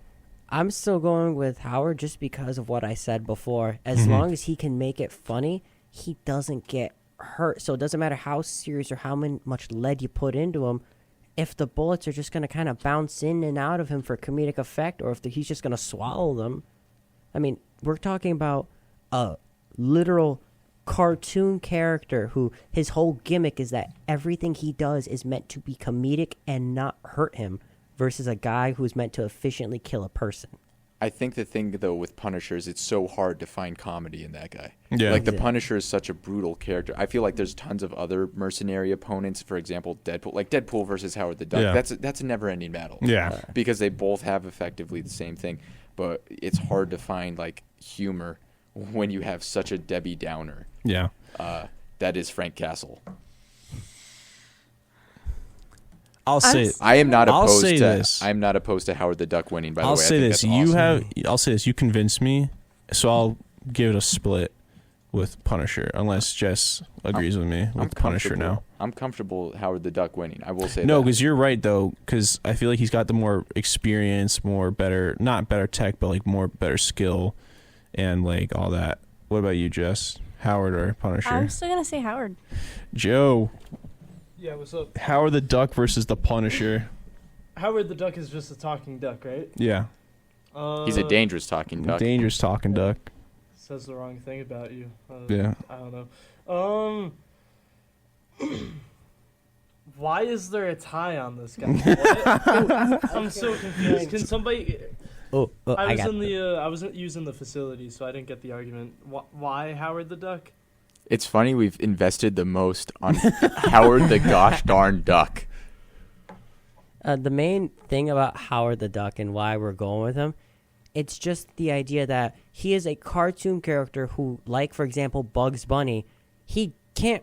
I'm still going with Howard just because of what I said before. As long as he can make it funny, he doesn't get hurt. So it doesn't matter how serious or how much lead you put into him. If the bullets are just going to kind of bounce in and out of him for comedic effect, or if he's just going to swallow them. I mean, we're talking about a literal cartoon character who his whole gimmick is that everything he does is meant to be comedic and not hurt him. Versus a guy who's meant to efficiently kill a person. I think the thing, though, with Punisher is it's so hard to find comedy in that guy. Yeah. Like, the Punisher is such a brutal character. I feel like there's tons of other mercenary opponents. For example, Deadpool. Like, Deadpool versus Howard the Duck. Yeah. That's a never-ending battle. Yeah. Because they both have effectively the same thing. But it's hard to find, like, humor when you have such a Debbie Downer. Yeah. That is Frank Castle. I'll say I am not I'll opposed say to this. I'm not opposed to Howard the Duck winning, by the way. I'll I say think this. that's awesome. I'll say this. You convinced me, so I'll give it a split with Punisher, unless Jess agrees with me with Punisher now. I'm comfortable Howard the Duck winning. I will say No, that. because you're right, though, because I feel like he's got the more experience, not better tech, but like more better skill and like all that. What about you, Jess? Howard or Punisher? I'm still gonna say Howard. Joe. Yeah, what's up? Howard the Duck versus the Punisher. Howard the Duck is just a talking duck, right? Yeah. He's a dangerous talking duck. Dangerous talking duck. Says the wrong thing about you. Yeah. I don't know. Why is there a tie on this guy? What? I'm so confused. Can somebody? I was using the facility, so I didn't get the argument. Why Howard the Duck? It's funny we've invested the most on Howard the gosh darn duck. The main thing about Howard the Duck and why we're going with him, it's just the idea that he is a cartoon character who, like, for example, Bugs Bunny, he can't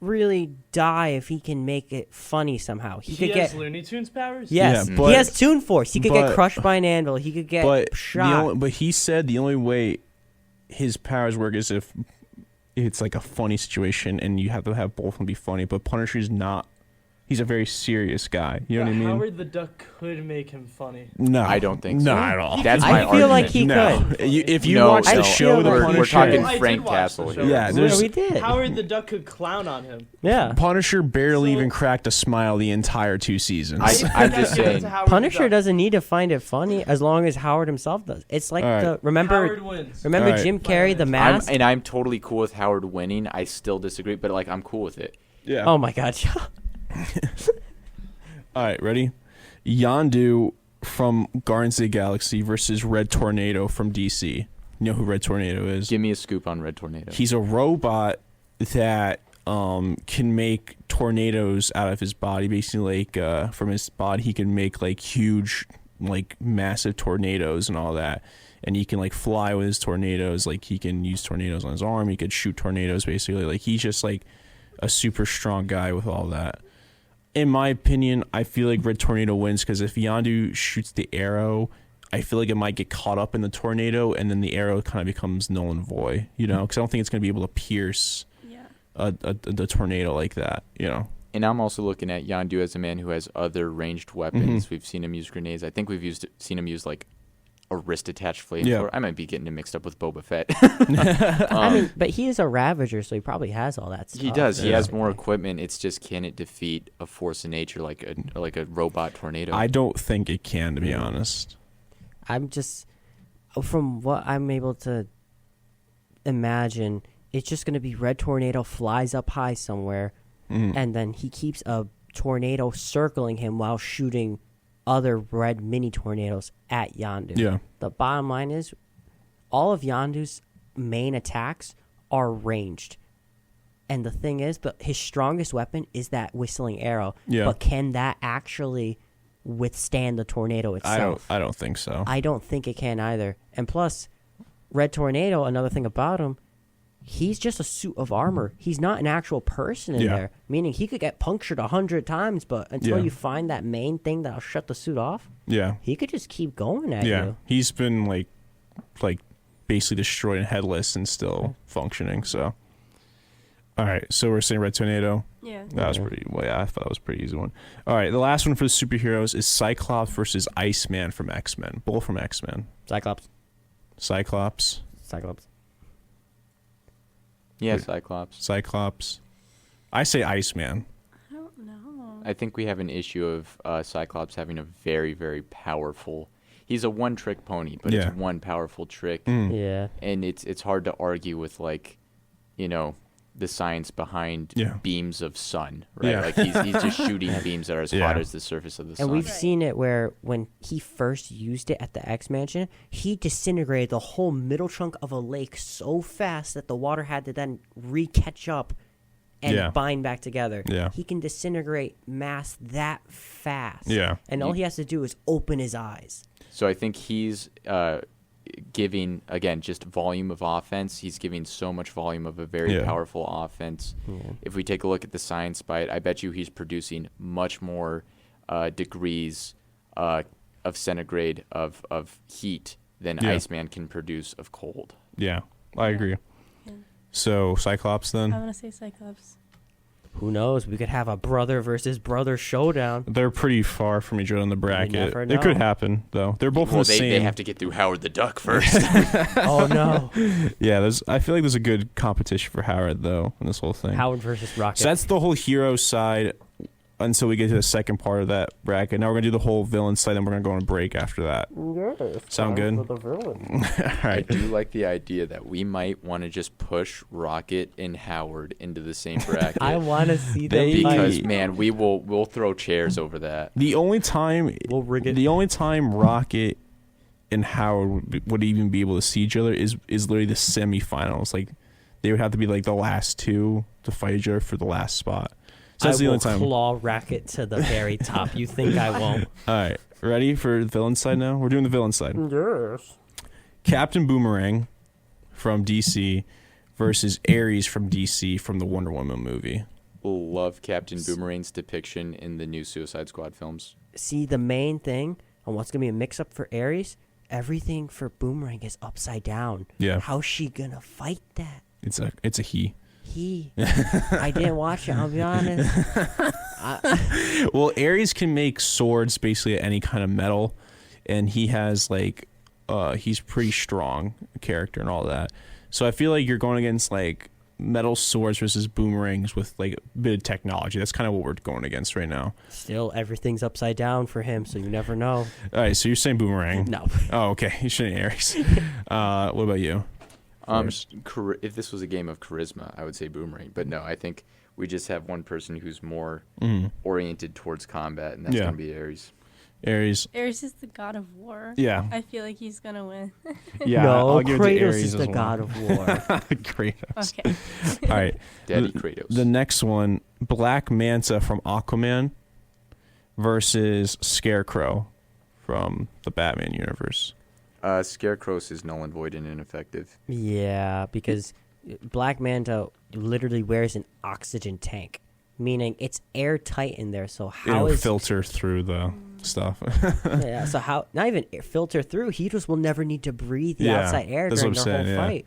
really die if he can make it funny somehow. He could has get Looney Tunes powers? Yes, yeah, but, he has Toon Force. He could get crushed by an anvil. He could get shot. But he said the only way his powers work is if it's like a funny situation and you have to have both of them be funny. But Punisher's not. He's a very serious guy. You know what I mean? Howard the Duck could make him funny. No, I don't think so. Not at all. That's my I feel argument. like he could. If you watch the show, we're talking I Frank did watch Castle the here. show. Yeah, we did. Howard the Duck could clown on him. Yeah. Punisher barely So- even cracked a smile the entire 2 seasons. I'm just saying. Punisher doesn't need to find it funny as long as Howard himself does. It's like All right. Howard wins. remember All right. Jim Carrey, The Mask? I'm totally cool with Howard winning. I still disagree, but like I'm cool with it. yeah. Oh my god. All right, ready? Yondu from Guardians of the Galaxy versus Red Tornado from DC. You know who Red Tornado is? Give me a scoop on Red Tornado. He's a robot that can make tornadoes out of his body. Basically, like from his body, he can make like huge, like massive tornadoes and all that. And he can like fly with his tornadoes. Like he can use tornadoes on his arm. He could shoot tornadoes. Basically, like he's just like a super strong guy with all that. In my opinion, I feel like Red Tornado wins because if Yondu shoots the arrow, I feel like it might get caught up in the tornado, and then the arrow kind of becomes null and void, you know? Because I don't think it's going to be able to pierce the tornado like that, you know? And I'm also looking at Yondu as a man who has other ranged weapons. We've seen him use grenades. I think we've seen him use like a wrist-attached flamethrower. Yeah. I might be getting him mixed up with Boba Fett. I mean, but he is a Ravager, so he probably has all that stuff. He does. He has more equipment. It's just, can it defeat a force of nature like a robot tornado? I don't think it can, to be honest. I'm just, from what I'm able to imagine, it's just going to be Red Tornado flies up high somewhere, and then he keeps a tornado circling him while shooting other red mini tornadoes at Yondu. Yeah. The bottom line is, all of Yondu's main attacks are ranged. And the thing is, his strongest weapon is that whistling arrow. Yeah. But can that actually withstand the tornado itself? I don't think so. I don't think it can either. And plus, Red Tornado, another thing about him, he's just a suit of armor. He's not an actual person in there. Meaning he could get punctured 100 times, but until you find that main thing that'll shut the suit off, he could just keep going at you. He's been like basically destroyed and headless and still functioning. So, all right. So we're saying Red Tornado. Yeah. That was pretty. Well, yeah, I thought that was a pretty easy one. All right. The last one for the superheroes is Cyclops versus Iceman from X-Men. Both from X-Men. Cyclops. Yeah, Cyclops. I say Iceman. I don't know. I think we have an issue of Cyclops having a very, very powerful. He's a one-trick pony, but it's one powerful trick. Yeah. And it's hard to argue with, like, you know, the science behind beams of sun, right? Yeah. Like he's just shooting beams that are as hot as the surface of the sun. And we've seen it where when he first used it at the X Mansion, he disintegrated the whole middle chunk of a lake so fast that the water had to then re-catch up and bind back together. Yeah. He can disintegrate mass that fast. Yeah. And all he has to do is open his eyes. So I think he's giving, again, just volume of offense. He's giving so much volume of a very powerful offense. Yeah. If we take a look at the science by it, I bet you he's producing much more degrees of centigrade of heat than Iceman can produce of cold. Yeah, I agree. Yeah. So Cyclops then? I want to say Cyclops. Who knows? We could have a brother versus brother showdown. They're pretty far from each other in the bracket. never It know. could happen, though. They're both in the same. They have to get through Howard the Duck first. Oh no! Yeah, I feel like there's a good competition for Howard, though, in this whole thing. Howard versus Rocket. So that's the whole hero side until we get to the second part of that bracket. Now we're going to do the whole villain side, and we're going to go on a break after that. Yes, Sound good? for the villain. All I right. do like the idea that we might want to just push Rocket and Howard into the same bracket. I want to see them because fight. man, we'll throw chairs over that. The only time We'll rig it. The only time Rocket and Howard would even be able to see each other is literally the semifinals. Like they would have to be like the last two to fight each other for the last spot. So that's I the will only time. claw Rocket to the very top. You think I won't? All right, ready for the villain side now? We're doing the villain side. Yes. Captain Boomerang from DC versus Ares from DC from the Wonder Woman movie. Love Captain Boomerang's depiction in the new Suicide Squad films. See, the main thing and what's gonna be a mix-up for Ares. Everything for Boomerang is upside down. Yeah. How's she gonna fight that? It's a he. I didn't watch it. I'll be honest. Well, Ares can make swords basically at any kind of metal, and he has like he's pretty strong character and all that. So I feel like you're going against like metal swords versus boomerangs with like a bit of technology. That's kind of what we're going against right now. Still, everything's upside down for him, so you never know. All right, so you're saying boomerang? No. Oh, okay. You're saying Ares. What about you? If this was a game of charisma, I would say Boomerang. But no, I think we just have one person who's more oriented towards combat, and that's going to be Ares. Ares. Ares is the god of war. Yeah. I feel like he's gonna win. Yeah. No, I'll give it to Kratos Ares is as the well. god of war. Kratos. Okay. All right. Daddy Kratos. The next one, Black Manta from Aquaman versus Scarecrow from the Batman universe. Scarecrow is null and void and ineffective. Yeah, because Black Manta literally wears an oxygen tank, meaning it's airtight in there. So how It'll is filter through the stuff. yeah? So how not even filter through? He just will never need to breathe the Yeah, outside air that's during what the I'm whole saying, yeah. fight.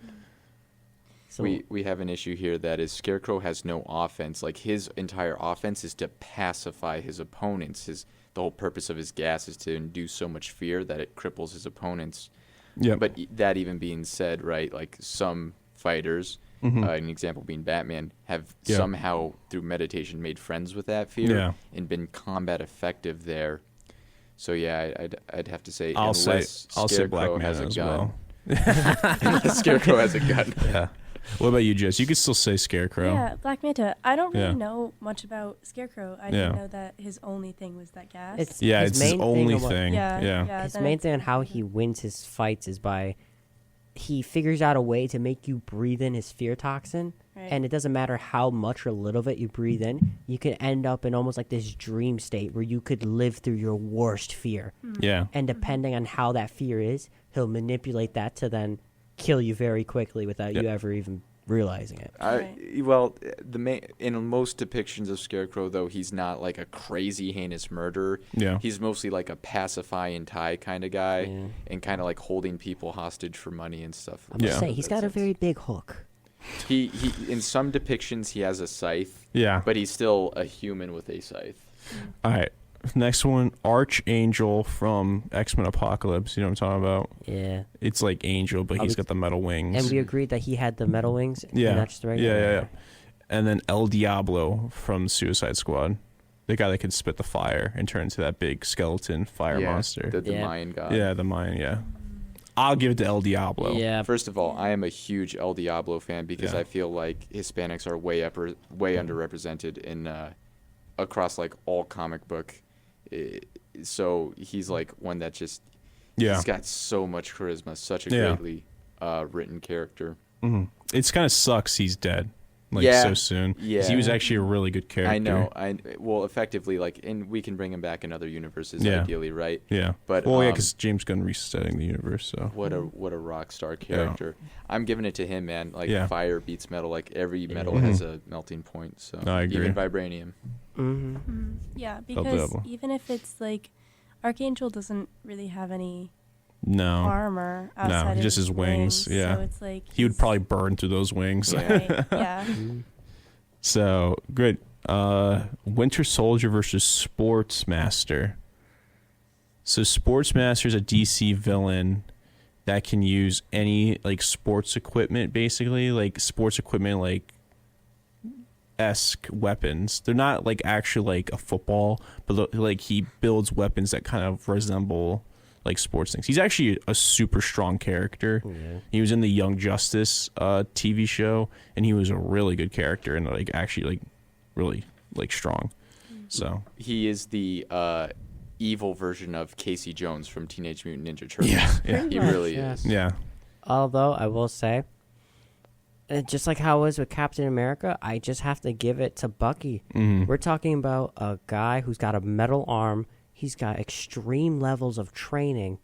So We have an issue here that is Scarecrow has no offense. Like his entire offense is to pacify his opponents. The whole purpose of his gas is to induce so much fear that it cripples his opponents. Yeah. But that even being said, right, like some fighters, an example being Batman, have somehow through meditation made friends with that fear and been combat effective there. So yeah, I'd have to say I'll say Scarecrow Black has Manta a as gun. well. Unless Scarecrow has a gun. Yeah. What about you, Jess? You could still say Scarecrow. Yeah, Black Manta. I don't really Yeah. know much about Scarecrow. I didn't know that his only thing was that gas. it's Yeah, his it's his main only thing. thing. Yeah. His then main it's- thing on how he wins his fights is by he figures out a way to make you breathe in his fear toxin. Right. And it doesn't matter how much or little of it you breathe in, you can end up in almost like this dream state where you could live through your worst fear. Yeah. And depending on how that fear is, he'll manipulate that to then kill you very quickly without you ever even realizing it. Well, in most depictions of Scarecrow, though, he's not like a crazy heinous murderer. Yeah. He's mostly like a pacify and tie kind of guy, and kind of like holding people hostage for money and stuff. I'm just saying, he's got a very big hook. He in some depictions he has a scythe. Yeah. But he's still a human with a scythe. All right. Next one, Archangel from X-Men Apocalypse. You know what I'm talking about? Yeah. It's like Angel, but he's got the metal wings. And we agreed that he had the metal wings. Yeah. And that's right. Yeah. And then El Diablo from Suicide Squad. The guy that could spit the fire and turn into that big skeleton fire monster. The Mayan god. Yeah, the Mayan, yeah. I'll give it to El Diablo. Yeah. First of all, I am a huge El Diablo fan because I feel like Hispanics are way underrepresented in across like all comic book. So he's like one that just he's got so much charisma, such a greatly written character. Mm-hmm. It's kind of sucks he's dead so soon. Yeah, 'Cause he was actually a really good character. I know. Well, effectively, and we can bring him back in other universes, ideally, right? Yeah. But because James Gunn resetting the universe. So what a rock star character. I'm giving it to him, man. Like fire beats metal. Like every metal has a melting point. So I agree. Even vibranium. Yeah, because even if it's like Archangel doesn't really have any armor outside of just his wings. Yeah, so it's like he would probably burn through those wings. Right, yeah. So good. Winter Soldier versus Sportsmaster. So Sportsmaster is a DC villain that can use any like sports equipment, basically like sports equipment, like esque weapons. They're not like actually like a football, but like he builds weapons that kind of resemble like sports things. He's actually a super strong character. Yeah. He was in the Young Justice TV show, and he was a really good character and like actually like really like strong. So he is the evil version of Casey Jones from Teenage Mutant Ninja Turtles. Yeah. He really is. Yeah. Although I will say, just like how it was with Captain America, I just have to give it to Bucky. Mm-hmm. We're talking about a guy who's got a metal arm. He's got extreme levels of training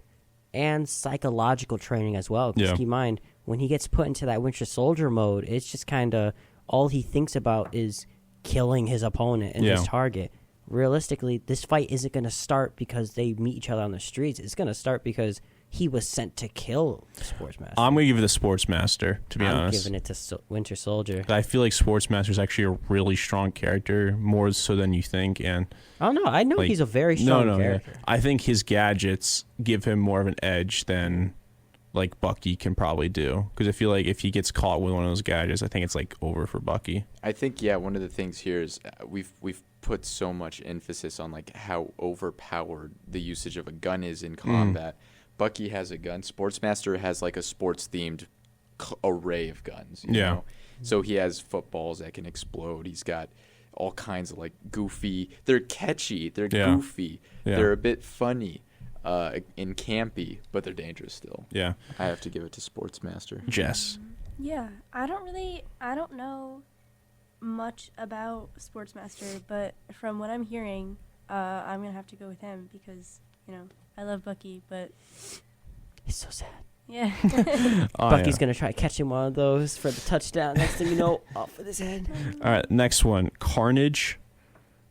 and psychological training as well. Because keep in mind, when he gets put into that Winter Soldier mode, it's just kind of all he thinks about is killing his opponent and his target. Realistically, this fight isn't going to start because they meet each other on the streets. It's going to start because he was sent to kill the Sportsmaster. I'm going to give it to Sportsmaster, to be honest. I'm giving it to Winter Soldier. I feel like Sportsmaster is actually a really strong character, more so than you think. And oh, no, I know like, he's a very strong character. Yeah. I think his gadgets give him more of an edge than like Bucky can probably do. Because I feel like if he gets caught with one of those gadgets, I think it's like over for Bucky. I think, yeah, one of the things here is we've put so much emphasis on like how overpowered the usage of a gun is in combat. Bucky has a gun. Sportsmaster has like a sports-themed array of guns. You know? So he has footballs that can explode. He's got all kinds of like goofy. They're catchy. They're goofy. Yeah. They're a bit funny and campy, but they're dangerous still. Yeah. I have to give it to Sportsmaster. Jess. Yeah, I don't know much about Sportsmaster, but from what I'm hearing, I'm gonna have to go with him because I love Bucky, but he's so sad. Yeah. Bucky's gonna try catching one of those for the touchdown. Next thing you know, off with his head. All right, next one: Carnage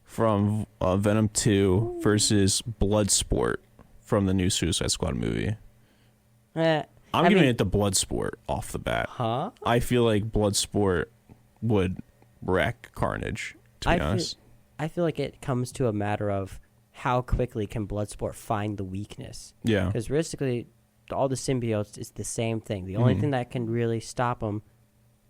from Venom 2 versus Bloodsport from the new Suicide Squad movie. I'm giving it to Bloodsport off the bat. Huh? I feel like Bloodsport would wreck Carnage. To be honest, I feel like it comes to a matter of how quickly can Bloodsport find the weakness. Yeah. Because realistically, all the symbiotes is the same thing. The only thing that can really stop them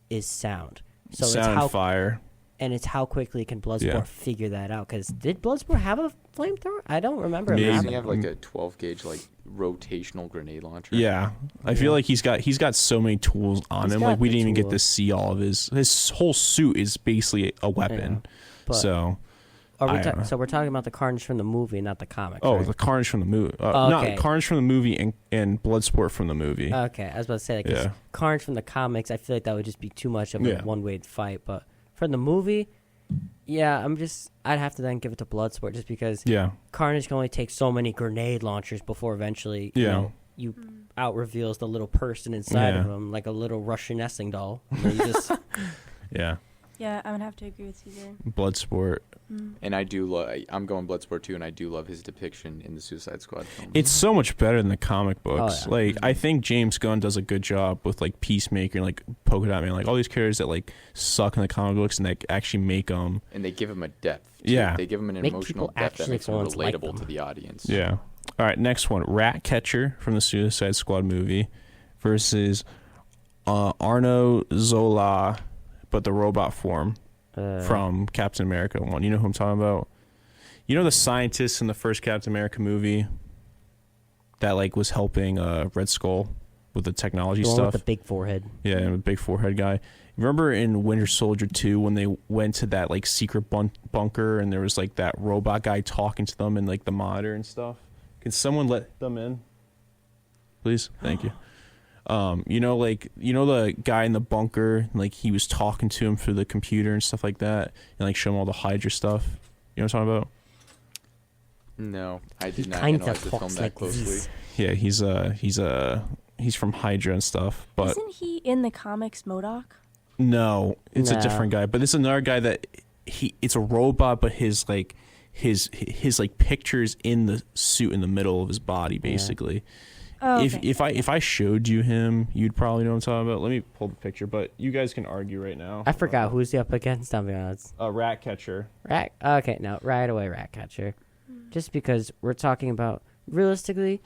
is sound. So sound and fire. And it's how quickly can Bloodsport figure that out. Because did Bloodsport have a flamethrower? I don't remember. Doesn't he have like a 12-gauge like rotational grenade launcher? Yeah. I feel like he's got so many tools on him. Like we didn't even get to see all of his whole suit is basically a weapon. Yeah. So so we're talking about the Carnage from the movie, not the comic. Oh, right? The Carnage from the movie. Okay. No, Carnage from the movie and Bloodsport from the movie. Okay, I was about to say that Carnage from the comics, I feel like that would just be too much of a one-way fight. But from the movie, I'd have to then give it to Bloodsport just because Carnage can only take so many grenade launchers before eventually you out reveals the little person inside of him, like a little Russian nesting doll. And you just Yeah, I'm gonna have to agree with Cesar. Bloodsport. And I'm going Bloodsport too, and I do love his depiction in the Suicide Squad film. It's so much better than the comic books. Oh, yeah. Like I think James Gunn does a good job with like Peacemaker and like Polka Dot Man, like all these characters that like suck in the comic books and they actually make them. And they give him a depth. Too. Yeah, they give him an emotional depth that makes them relatable to the audience. Yeah. All right, next one: Ratcatcher from the Suicide Squad movie versus Arno Zola, but the robot form from Captain America 1. You know who I'm talking about? You know the scientist in the first Captain America movie that like was helping Red Skull with the technology stuff? With the big forehead. Yeah, and the big forehead guy. Remember in Winter Soldier 2 when they went to that like secret bunker and there was like that robot guy talking to them and like the monitor and stuff? Can someone let them in? Please? Thank you. You know the guy in the bunker, like he was talking to him through the computer and stuff like that, and like show him all the Hydra stuff. You know what I'm talking about? No, I did not analyze the film that closely. This. Yeah, he's from Hydra and stuff. But isn't he in the comics MODOK? No, it's a different guy. But it's another guy that it's a robot, but his like pictures in the suit in the middle of his body, basically. Oh, okay. if I showed you him, you'd probably know what I'm talking about. Let me pull the picture, but you guys can argue right now. I forgot who's he up against. I'll be honest. Rat catcher. Okay, no, right away, rat catcher. Just because we're talking about realistically,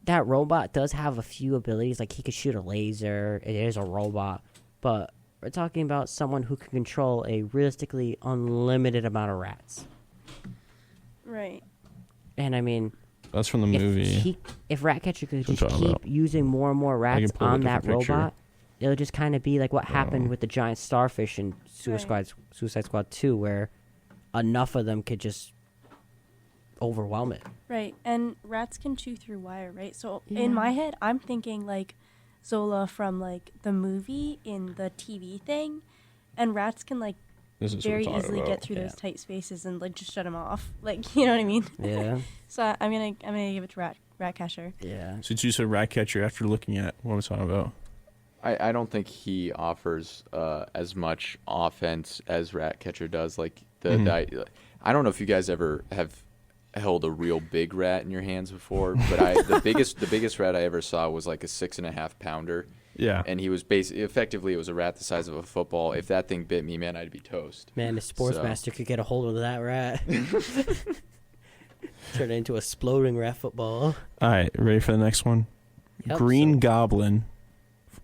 that robot does have a few abilities. Like he could shoot a laser. It is a robot, but we're talking about someone who can control a realistically unlimited amount of rats. Right. And I mean, that's from the movie. If Ratcatcher could That's just what I'm talking keep using more and more rats pull a on that different picture. robot, it'll just kind of be like what happened with the giant starfish in Suicide Squad 2, where enough of them could just overwhelm it. Right. And rats can chew through wire, right? So Yeah. in my head, I'm thinking like Zola from like the movie in the TV thing, and rats can like This is very what we're talking easily about. get through those tight spaces and like just shut them off. Like, you know what I mean? Yeah. So I'm gonna give it to Ratcatcher. So Yeah. you choose a rat catcher after looking at what I'm talking about. I don't think he offers as much offense as Ratcatcher does. Like I don't know if you guys ever have held a real big rat in your hands before, but the biggest rat I ever saw was like a 6.5 pounder. Yeah. And he was effectively it was a rat the size of a football. If that thing bit me, man, I'd be toast. Man, if Sportsmaster could get a hold of that rat, turn it into a exploding rat football. All right, ready for the next one? Yep, Green so- Goblin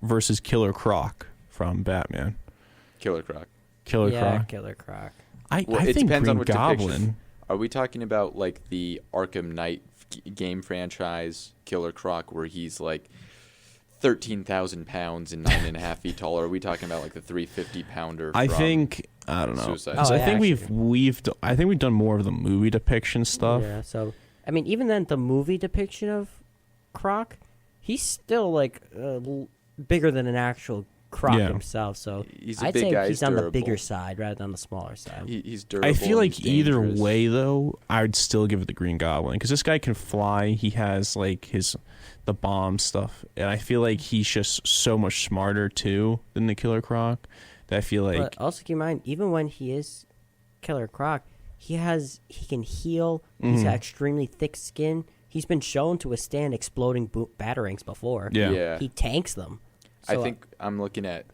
versus Killer Croc from Batman. Killer Croc. Killer Yeah, Croc. Killer Croc. I It think depends Green on which Goblin. depiction. Are we talking about like the Arkham Knight game franchise Killer Croc, where he's like 13,000 pounds and 9.5 feet tall? Or are we talking about like the 350 pounder? I think I don't know. Suicide 'Cause Oh, I yeah, think actually. I think we've done more of the movie depiction stuff. Yeah, so I mean, even then, the movie depiction of Croc, he's still like bigger than an actual Croc Yeah. himself. So He's a I'd big say guy. he's He's on the durable. bigger side rather than the smaller side. He's durable. I feel and like he's either dangerous. way though, I'd still give it the Green Goblin because this guy can fly. He has like the bomb stuff, and I feel like he's just so much smarter too than the Killer Croc. That I feel like But also keep in mind, even when he is Killer Croc, he can heal. He's got extremely thick skin. He's been shown to withstand exploding batarangs before. yeah. He tanks them. I So, think I'm looking at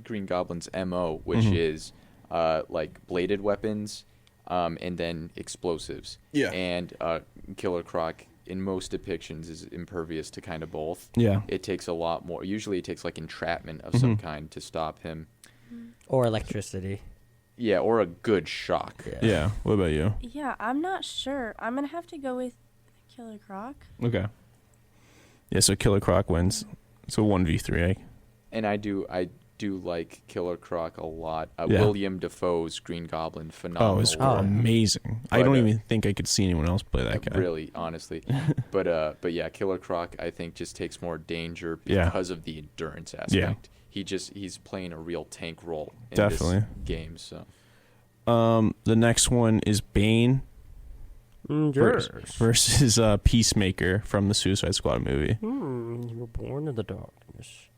Green Goblin's MO, which is like bladed weapons and then explosives. Yeah. And Killer Croc, in most depictions, is impervious to kind of both. Yeah. It takes a lot more. Usually it takes like entrapment of some kind to stop him. or electricity. Yeah, or a good shock. Yeah. What about you? Yeah, I'm not sure. I'm gonna have to go with Killer Croc. Okay. Yeah, so Killer Croc wins. So 1v3. And I do like Killer Croc a lot. Yeah. William Dafoe's Green Goblin, phenomenal. Oh, it's Oh, yeah. amazing. I But, don't even think I could see anyone else play that guy. Really, honestly. But yeah, Killer Croc I think just takes more danger Yeah. because of the endurance aspect. He's playing a real tank role in Definitely. this game. So The next one is Bane versus Peacemaker from the Suicide Squad movie. You were born in the darkness.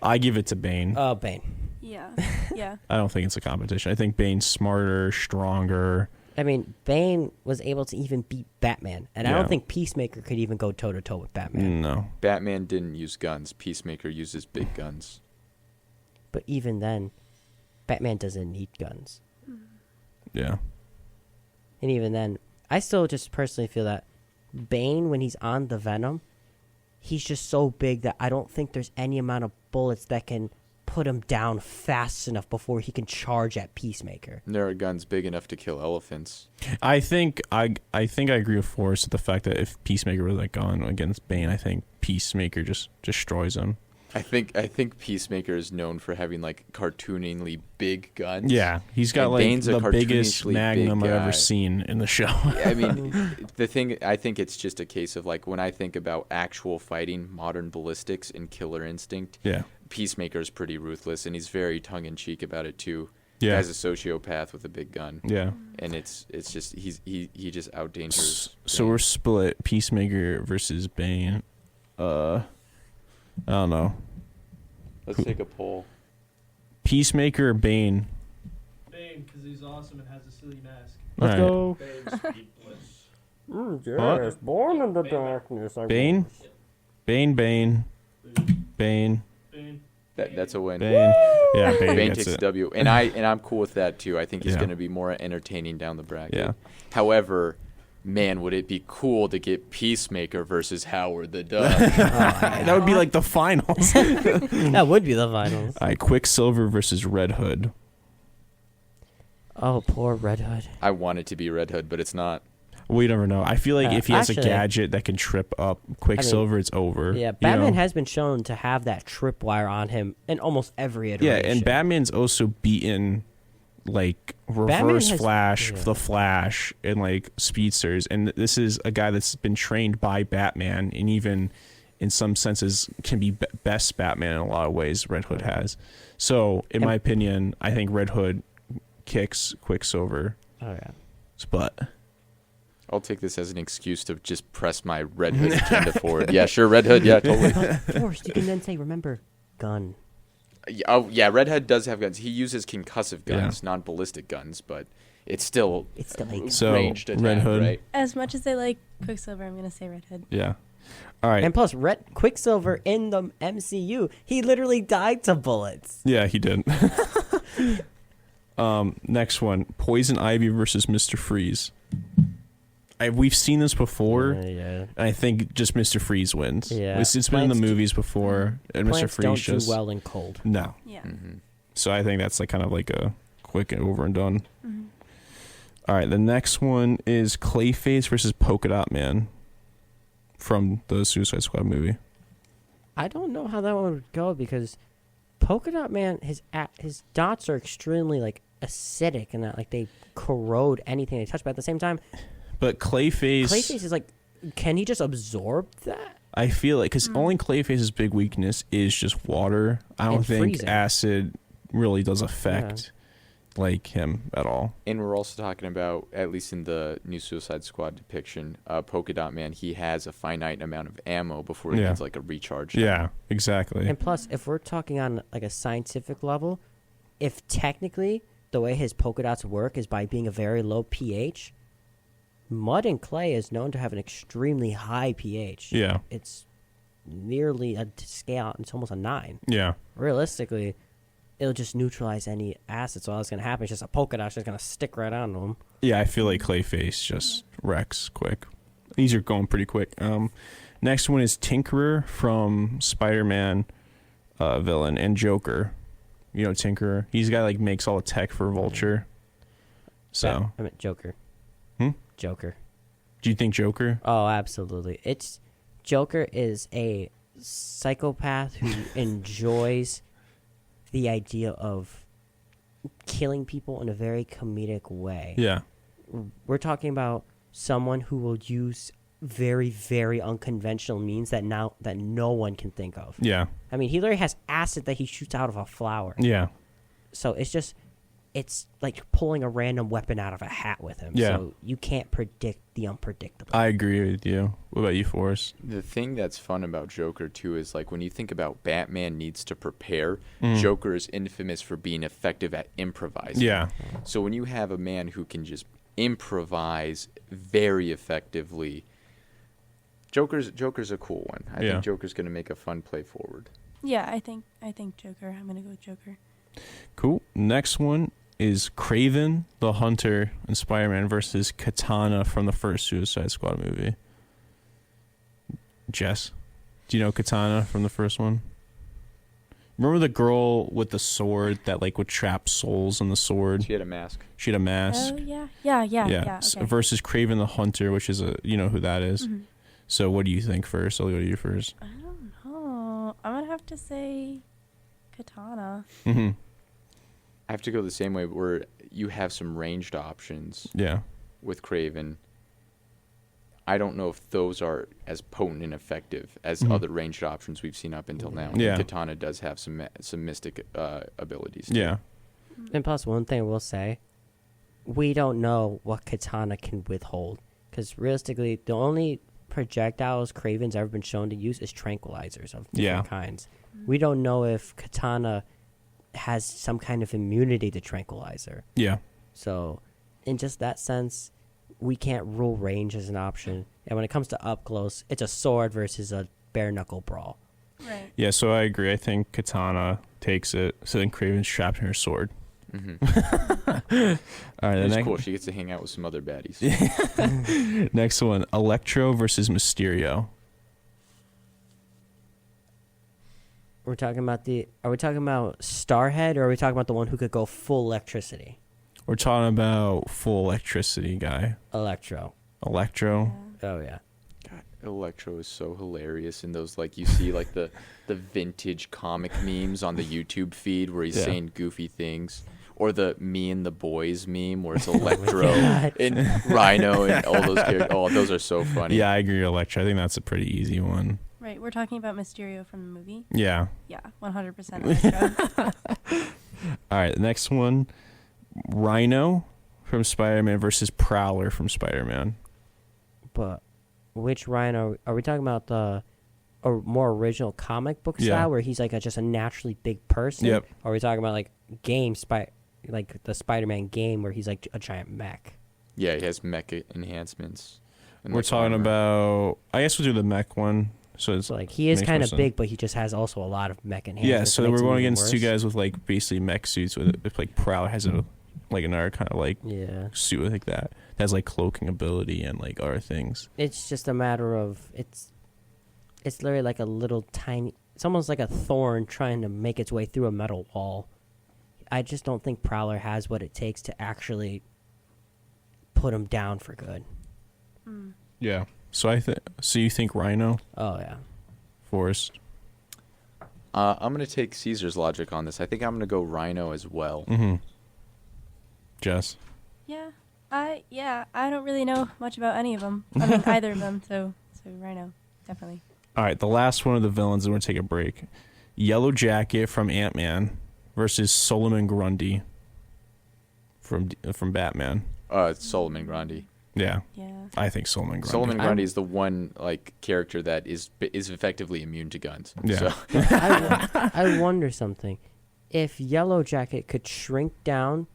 I give it to Bane. Bane. Yeah, yeah. I don't think it's a competition. I think Bane's smarter, stronger. I mean, Bane was able to even beat Batman, and I Yeah. don't think Peacemaker could even go toe to toe with Batman. No. Batman didn't use guns. Peacemaker uses big guns. But even then, Batman doesn't need guns. Yeah. And even then, I still just personally feel that Bane, when he's on the Venom, he's just so big that I don't think there's any amount of bullets that can put him down fast enough before he can charge at Peacemaker. There are guns big enough to kill elephants. I think I agree with Forrest with the fact that if Peacemaker was like gone against Bane, I think Peacemaker just destroys him. I think Peacemaker is known for having like cartooningly big guns. Yeah, he's got And like Bane's a the biggest cartoonishly magnum big I've guy. ever seen in the show. I mean, I think it's just a case of like when I think about actual fighting, modern ballistics, and Killer Instinct, Yeah. Peacemaker's pretty ruthless, and he's very tongue-in-cheek about it too. Yeah. Guy's a sociopath with a big gun. Yeah. And it's just he just outdangerous. So we're split. Peacemaker versus Bane. I don't know. Let's take a poll. Peacemaker or Bane? Bane, because he's awesome and has a silly mask. Let's All right. go. Bane's speedless. What? Born in the darkness. Bane? Bane. Bane. That's a win. Bane. Yeah, Bane Bane gets takes the it. W, and I'm cool with that too. I think he's Yeah. going to be more entertaining down the bracket. Yeah. However, man, would it be cool to get Peacemaker versus Howard the Duck? That would be like the finals. That would be the finals. All right, Quicksilver versus Red Hood. Oh, poor Red Hood. I want it to be Red Hood, but it's not. We never know. I feel like if he has actually- a gadget that can trip up Quicksilver, it's over. Yeah, you Batman know? has been shown to have that tripwire on him in almost every iteration. Yeah, and Batman's also beaten like Reverse Flash, the Flash, and like speedsters. And this is a guy that's been trained by Batman, and even in some senses can be best Batman in a lot of ways. Red Hood has. So, in my opinion, I think Red Hood kicks Quicksilver. Oh yeah. But I'll take this as an excuse to just press my Red Hood agenda forward. Yeah, sure, Red Hood. Yeah, totally. Forced, you can then say, remember, gun. Oh, yeah, Red Hood does have guns. He uses concussive guns, Yeah. non-ballistic guns, but it's still a So, ranged attack, Red Hood. right? As much as I like Quicksilver, I'm gonna say Red Hood. yeah. All right. And plus, Quicksilver in the MCU, he literally died to bullets. Yeah, he did. Next one, Poison Ivy versus Mr. Freeze. We've seen this before, Yeah. and I think just Mr. Freeze wins. Yeah. It's been in the Plants movies before, and Mr. Plants Freeze don't just do well in cold. no. Yeah. So I think that's like kind of like a quick and over and done. Mm-hmm. All right, the next one is Clayface versus Polka Dot Man from the Suicide Squad movie. I don't know how that one would go because Polka Dot Man, his dots are extremely like acidic and that like they corrode anything they touch. But at the same time, But Clayface is like, can he just absorb that? I feel like because only Clayface's big weakness is just water. I don't And think freezing. acid really does affect like him at all. And we're also talking about, at least in the new Suicide Squad depiction, Polka Dot Man, he has a finite amount of ammo before he Yeah. gets like a recharge. Yeah, exactly. And plus, if we're talking on like a scientific level, if technically the way his polka dots work is by being a very low pH, mud and clay is known to have an extremely high pH. Yeah. It's nearly a scale. It's almost a 9. Yeah. Realistically, it'll just neutralize any acid. So all that's gonna happen is just a polka dot's just gonna stick right onto him. Yeah, I feel like Clayface just wrecks quick. These are going pretty quick. Next one is Tinkerer from Spider-Man villain and Joker. You know Tinkerer. He's the guy like makes all the tech for Vulture. So, I meant Joker. Hmm? Joker. do you think Joker? Oh, absolutely. Joker is a psychopath who enjoys the idea of killing people in a very comedic way. Yeah. We're talking about someone who will use very, very unconventional means that no one can think of. Yeah. I mean, he literally has acid that he shoots out of a flower. Yeah. So it's like pulling a random weapon out of a hat with him. Yeah. So you can't predict the unpredictable. I agree with you. What about you, Forrest? The thing that's fun about Joker, too, is like when you think about Batman needs to prepare, Mm. Joker is infamous for being effective at improvising. Yeah. So when you have a man who can just improvise very effectively, Joker's a cool one. I Yeah. think Joker's going to make a fun play forward. Yeah, I think Joker. I'm gonna go with Joker. Cool. Next one is Kraven the Hunter in Spider-Man versus Katana from the first Suicide Squad movie. Jess, do you know Katana from the first one? Remember the girl with the sword that like would trap souls in the sword? She had a mask. She had a mask. Oh yeah. Okay. Versus Kraven the Hunter, which is you know who that is. Mhm. So what do you think first? I'll go to you first. I don't know. I'm gonna have to say Katana. Mm-hmm. I have to go the same way where you have some ranged options Yeah. with Kraven. I don't know if those are as potent and effective as Mhm. other ranged options we've seen up until now. Yeah. Katana does have some mystic abilities. Too. Yeah. And plus, one thing I will say, we don't know what Katana can withhold. Because realistically, the only projectiles Kraven's ever been shown to use is tranquilizers of different kinds. We don't know if Katana has some kind of immunity to tranquilizer. Yeah. So, in just that sense, we can't rule range as an option. And when it comes to up close, it's a sword versus a bare knuckle brawl. Right. Yeah, so I agree. I think Katana takes it. So then Kraven's trapped in her sword. Mm-hmm. All right, It's the cool. She gets to hang out with some other baddies. next one, Electro versus Mysterio. Are we talking about Starhead, or are we talking about the one who could go full electricity? We're talking about full electricity guy. Electro. Electro. Oh yeah. God, Electro is so hilarious in those, like, you see like the vintage comic memes on the YouTube feed where he's Yeah. saying goofy things, or the Me and the Boys meme where it's Electro God. and Rhino and all those characters. Oh, those are so funny. Yeah, I agree with Electro. I think that's a pretty easy one. Right. We're talking about Mysterio from the movie. Yeah. Yeah, 100% Electro. All right, the next one, Rhino from Spider-Man versus Prowler from Spider-Man. But which Rhino? Are we talking about the more original comic book style Yeah. where he's like just a naturally big person? Yep. Or are we talking about like like the Spider-Man game where he's like a giant mech? Yeah, he has mecha enhancements. and, We're like, talking armor. about. I guess we'll do the mech one. So it's So like he is makes kind more of sense. big, but he just has also a lot of mech enhancements. Yeah, so that we're makes him going even against two worse. guys with like basically mech suits. With if like Prowler has a like another kind of like Yeah. suit like that has like cloaking ability and like other things. It's just a matter of it's literally like a little tiny. It's almost like a thorn trying to make its way through a metal wall. I just don't think Prowler has what it takes to actually put him down for good. Yeah. So So you think Rhino, Oh yeah. Forrest? I'm gonna take Caesar's logic on this. I think I'm gonna go Rhino as well. Mm-hmm. Jess. Yeah. I don't really know much about any of them. I mean, either of them. So Rhino, definitely. All right, the last one of the villains, and we're going to take a break. Yellow Jacket from Ant-Man versus Solomon Grundy from Batman. It's Solomon Grundy. Yeah, Yeah. I think Solomon Grundy. Solomon Grundy is the one like character that is effectively immune to guns. Yeah. So, I wonder something. If Yellow Jacket could shrink down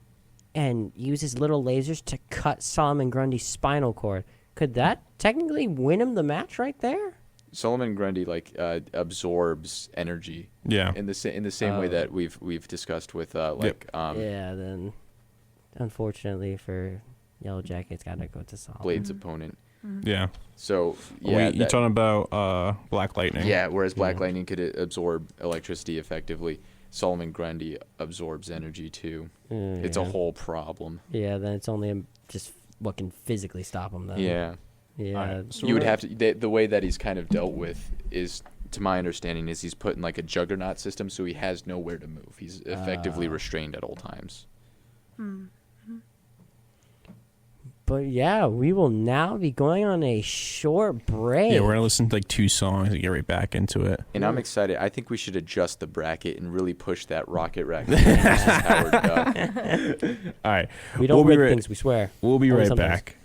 and use his little lasers to cut Solomon Grundy's spinal cord, could that technically win him the match right there? Solomon Grundy absorbs energy Yeah. in the same way that we've discussed with Yeah, then unfortunately for Yellow Jacket, it's got to go to Solomon. Blade's opponent. Yeah. So yeah, Wait, you're talking about Black Lightning? yeah. Whereas Black Lightning could absorb electricity effectively, Solomon Grundy absorbs energy too. It's a Yeah. whole problem. Yeah, then it's only just what can physically stop him. Then. Yeah. Yeah. Alright, so You would have to. The way that he's kind of dealt with is, to my understanding, is he's put in like a juggernaut system, so he has nowhere to move. He's effectively restrained at all times. But yeah, we will now be going on a short break. Yeah, we're going to listen to like 2 songs and get right back into it. And I'm excited. I think we should adjust the bracket and really push that Rocket Raccoon versus Howard Duck. All right. We don't We'll be break right- things, we swear. We'll be Only right sometimes. back.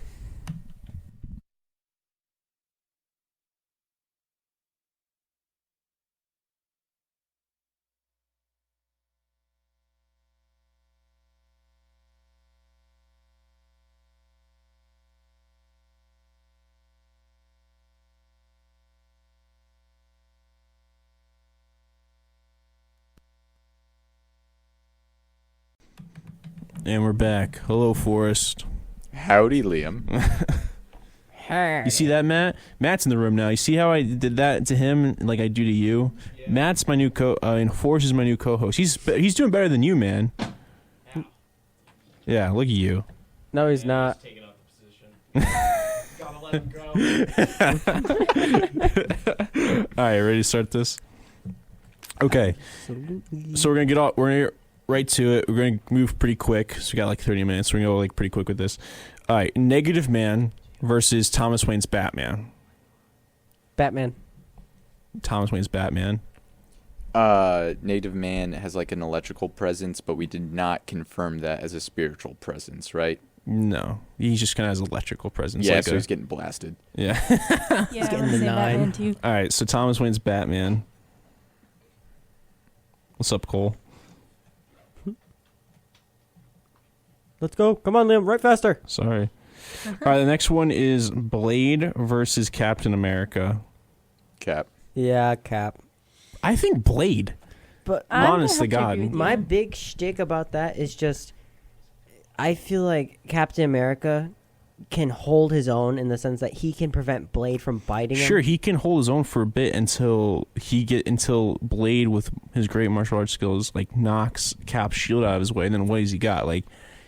And we're back. Hello, Forrest. Howdy, Liam. You see that, Matt? Matt's in the room now. You see how I did that to him like I do to you? Yeah. Matt's my new and Forrest is my new co-host. He's doing better than you, man. Yeah, look at you. No, he's not. Taking up the position. Gotta let him go. All right, ready to start this? Okay. So we're gonna get right to it. We're gonna move pretty quick. So we got like 30 minutes. We're gonna go like pretty quick with this. All right, Negative Man versus Thomas Wayne's Batman. Batman. Thomas Wayne's Batman. Native Man has like an electrical presence, but we did not confirm that as a spiritual presence, right? No, he just kind of has electrical presence. Yeah, like so he's getting blasted. Yeah. Yeah, I getting would the say 9. Batman too. All right, so Thomas Wayne's Batman. What's up, Cole? Let's go. Come on, Liam. Right faster. Sorry. All right, the next one is Blade versus Captain America. Cap. Yeah, Cap. I think Blade. But honest to God, my big shtick about that is just, I feel like Captain America can hold his own in the sense that he can prevent Blade from biting him. Sure, he can hold his own for a bit until Blade with his great martial arts skills like knocks Cap's shield out of his way. And then what has he got? Like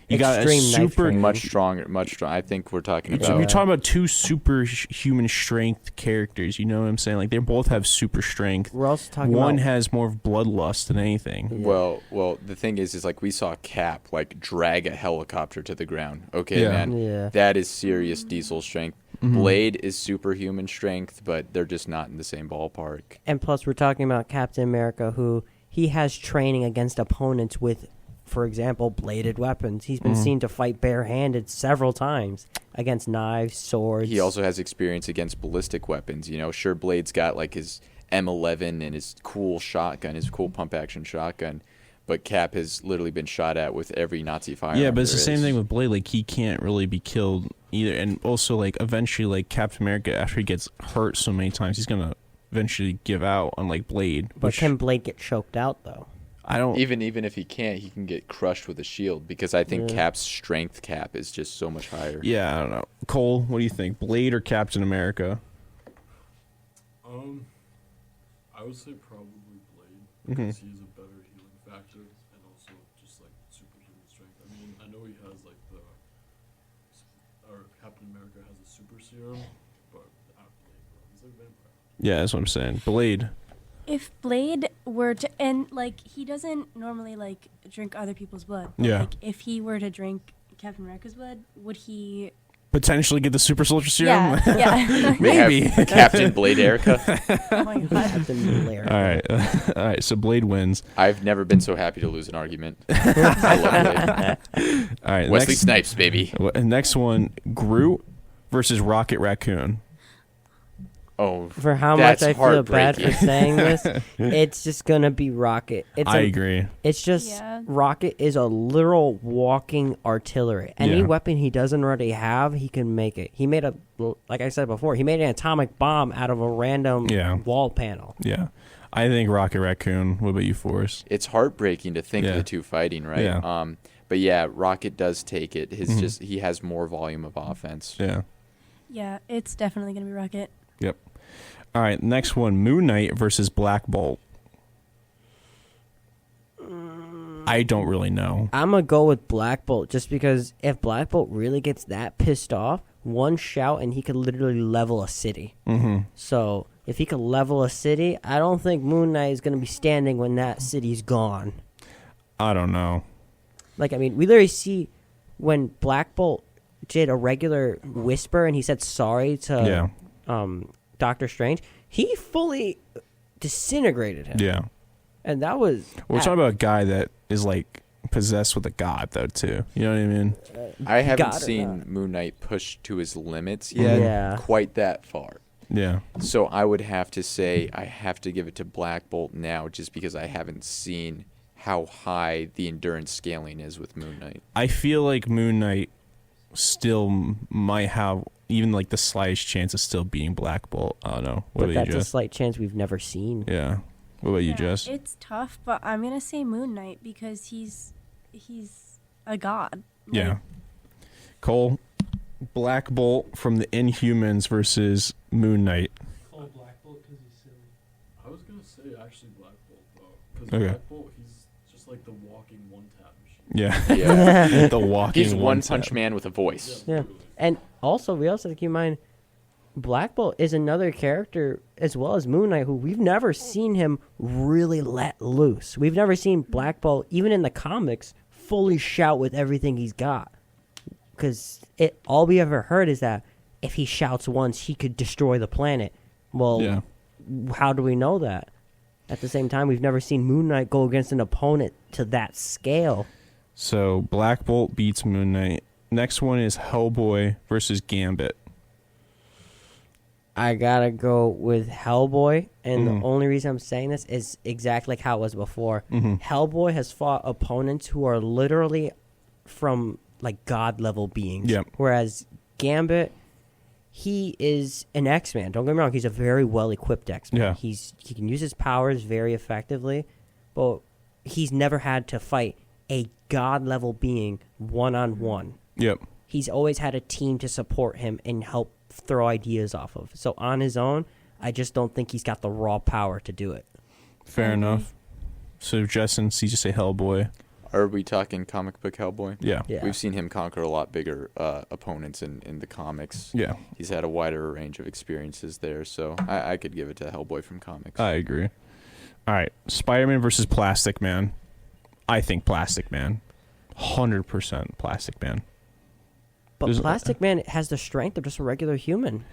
he got a Extreme knife super training. much stronger. I think we're talking So about. we're talking about two superhuman strength characters. You know what I'm saying? Like they both have super strength. We're also talking One about has more of bloodlust than anything. Well, the thing is like we saw Cap like drag a helicopter to the ground. Okay, Yeah. man, Yeah. that is serious diesel strength. Mhm. Blade is superhuman strength, but they're just not in the same ballpark. And plus, we're talking about Captain America, who he has training against opponents with, for example, bladed weapons. He's been seen to fight barehanded several times against knives, swords. He also has experience against ballistic weapons. You know, sure, Blade's got like his M11 and his cool shotgun, his cool pump action shotgun, but Cap has literally been shot at with every Nazi firearm. Yeah, but it's the there same is. thing with Blade. Like he can't really be killed either. And also, like eventually, like Captain America, after he gets hurt so many times, he's gonna eventually give out. Unlike Blade, But which can Blade get choked out, though? I don't. Even if he can't, he can get crushed with a shield because I think Yeah. Cap's strength cap is just so much higher. Yeah, I don't know. Cole, what do you think? Blade or Captain America? I would say probably Blade Mhm. because he has a better healing factor and also just like superhuman strength. I mean, I know he has like or Captain America has a super serum, but not Blade, bro. He's like a vampire. Yeah, that's what I'm saying. Blade. If Blade were to, and like he doesn't normally like drink other people's blood. But, Yeah. Like if he were to drink Captain America's blood, would he? Potentially get the super soldier serum. Yeah, yeah. We have Maybe. Captain Blade Erica. Oh my god. Captain Blair. All right, all right. So Blade wins. I've never been so happy to lose an argument. I love Blade. All right, Wesley next, Snipes, baby. next one: Groot versus Rocket Raccoon. Oh, For how much that's I feel bad for heartbreaking. saying this, it's just gonna be Rocket. I agree. It's just Yeah. Rocket is a literal walking artillery. Any Yeah. weapon he doesn't already have, he can make it. He made like I said before, he made an atomic bomb out of a random Yeah. wall panel. Yeah, I think Rocket Raccoon. What about you, Forrest? It's heartbreaking to think Yeah. of the two fighting, right? Yeah. But yeah, Rocket does take it. He has more volume of offense. Yeah. Yeah, it's definitely gonna be Rocket. Yep. All right, next one: Moon Knight versus Black Bolt. I don't really know. I'm gonna go with Black Bolt just because if Black Bolt really gets that pissed off, one shout and he could literally level a city. Mm-hmm. So if he could level a city, I don't think Moon Knight is gonna be standing when that city's gone. I don't know. Like, I mean, we literally see when Black Bolt did a regular whisper and he said sorry to Doctor Strange, he fully disintegrated him. Yeah. And that was... We're talking about a guy that is like possessed with a god, though, too. You know what I mean? I haven't God or seen not. Moon Knight push to his limits yet, Yeah. quite that far. Yeah. So I would have to say I have to give it to Black Bolt now just because I haven't seen how high the endurance scaling is with Moon Knight. I feel like Moon Knight still might have even like the slightest chance of still beating Black Bolt. I don't know. What But about that's you, a Jess? slight chance we've never seen. Yeah. What about you, Yeah, Jess? It's tough, but I'm gonna say Moon Knight because he's a god. Like, Yeah. Cole, Black Bolt from the Inhumans versus Moon Knight. Oh, Black Bolt because he's silly. I was gonna say actually Black Bolt though, because Okay. Black Bolt he's just like the walking one-tap machine. Yeah. Yeah. The walking He's one punch tap. man with a voice. Yeah. And also, we also have to keep in mind, Black Bolt is another character, as well as Moon Knight, who we've never seen him really let loose. We've never seen Black Bolt, even in the comics, fully shout with everything he's got. Because all we ever heard is that if he shouts once, he could destroy the planet. Well, Yeah. how do we know that? At the same time, we've never seen Moon Knight go against an opponent to that scale. So Black Bolt beats Moon Knight. Next one is Hellboy versus Gambit. I gotta go with Hellboy, and the only reason I'm saying this is exactly like how it was before. Hellboy has fought opponents who are literally from like god level beings, Yep. whereas Gambit he is an X-Man. Don't get me wrong; he's a very well-equipped X-Man. Yeah. He can use his powers very effectively, but he's never had to fight a god-level being one-on-one. Yep. He's always had a team to support him and help throw ideas off of. So on his own, I just don't think he's got the raw power to do it. Fair enough. So Jess and Cesar say Hellboy. Are we talking comic book Hellboy? Yeah. We've seen him conquer a lot bigger opponents in the comics. Yeah. He's had a wider range of experiences there, so I could give it to Hellboy from comics. I agree. All right. Spider-Man versus Plastic Man. I think Plastic Man. 100% Plastic Man. But Plastic Man has the strength of just a regular human.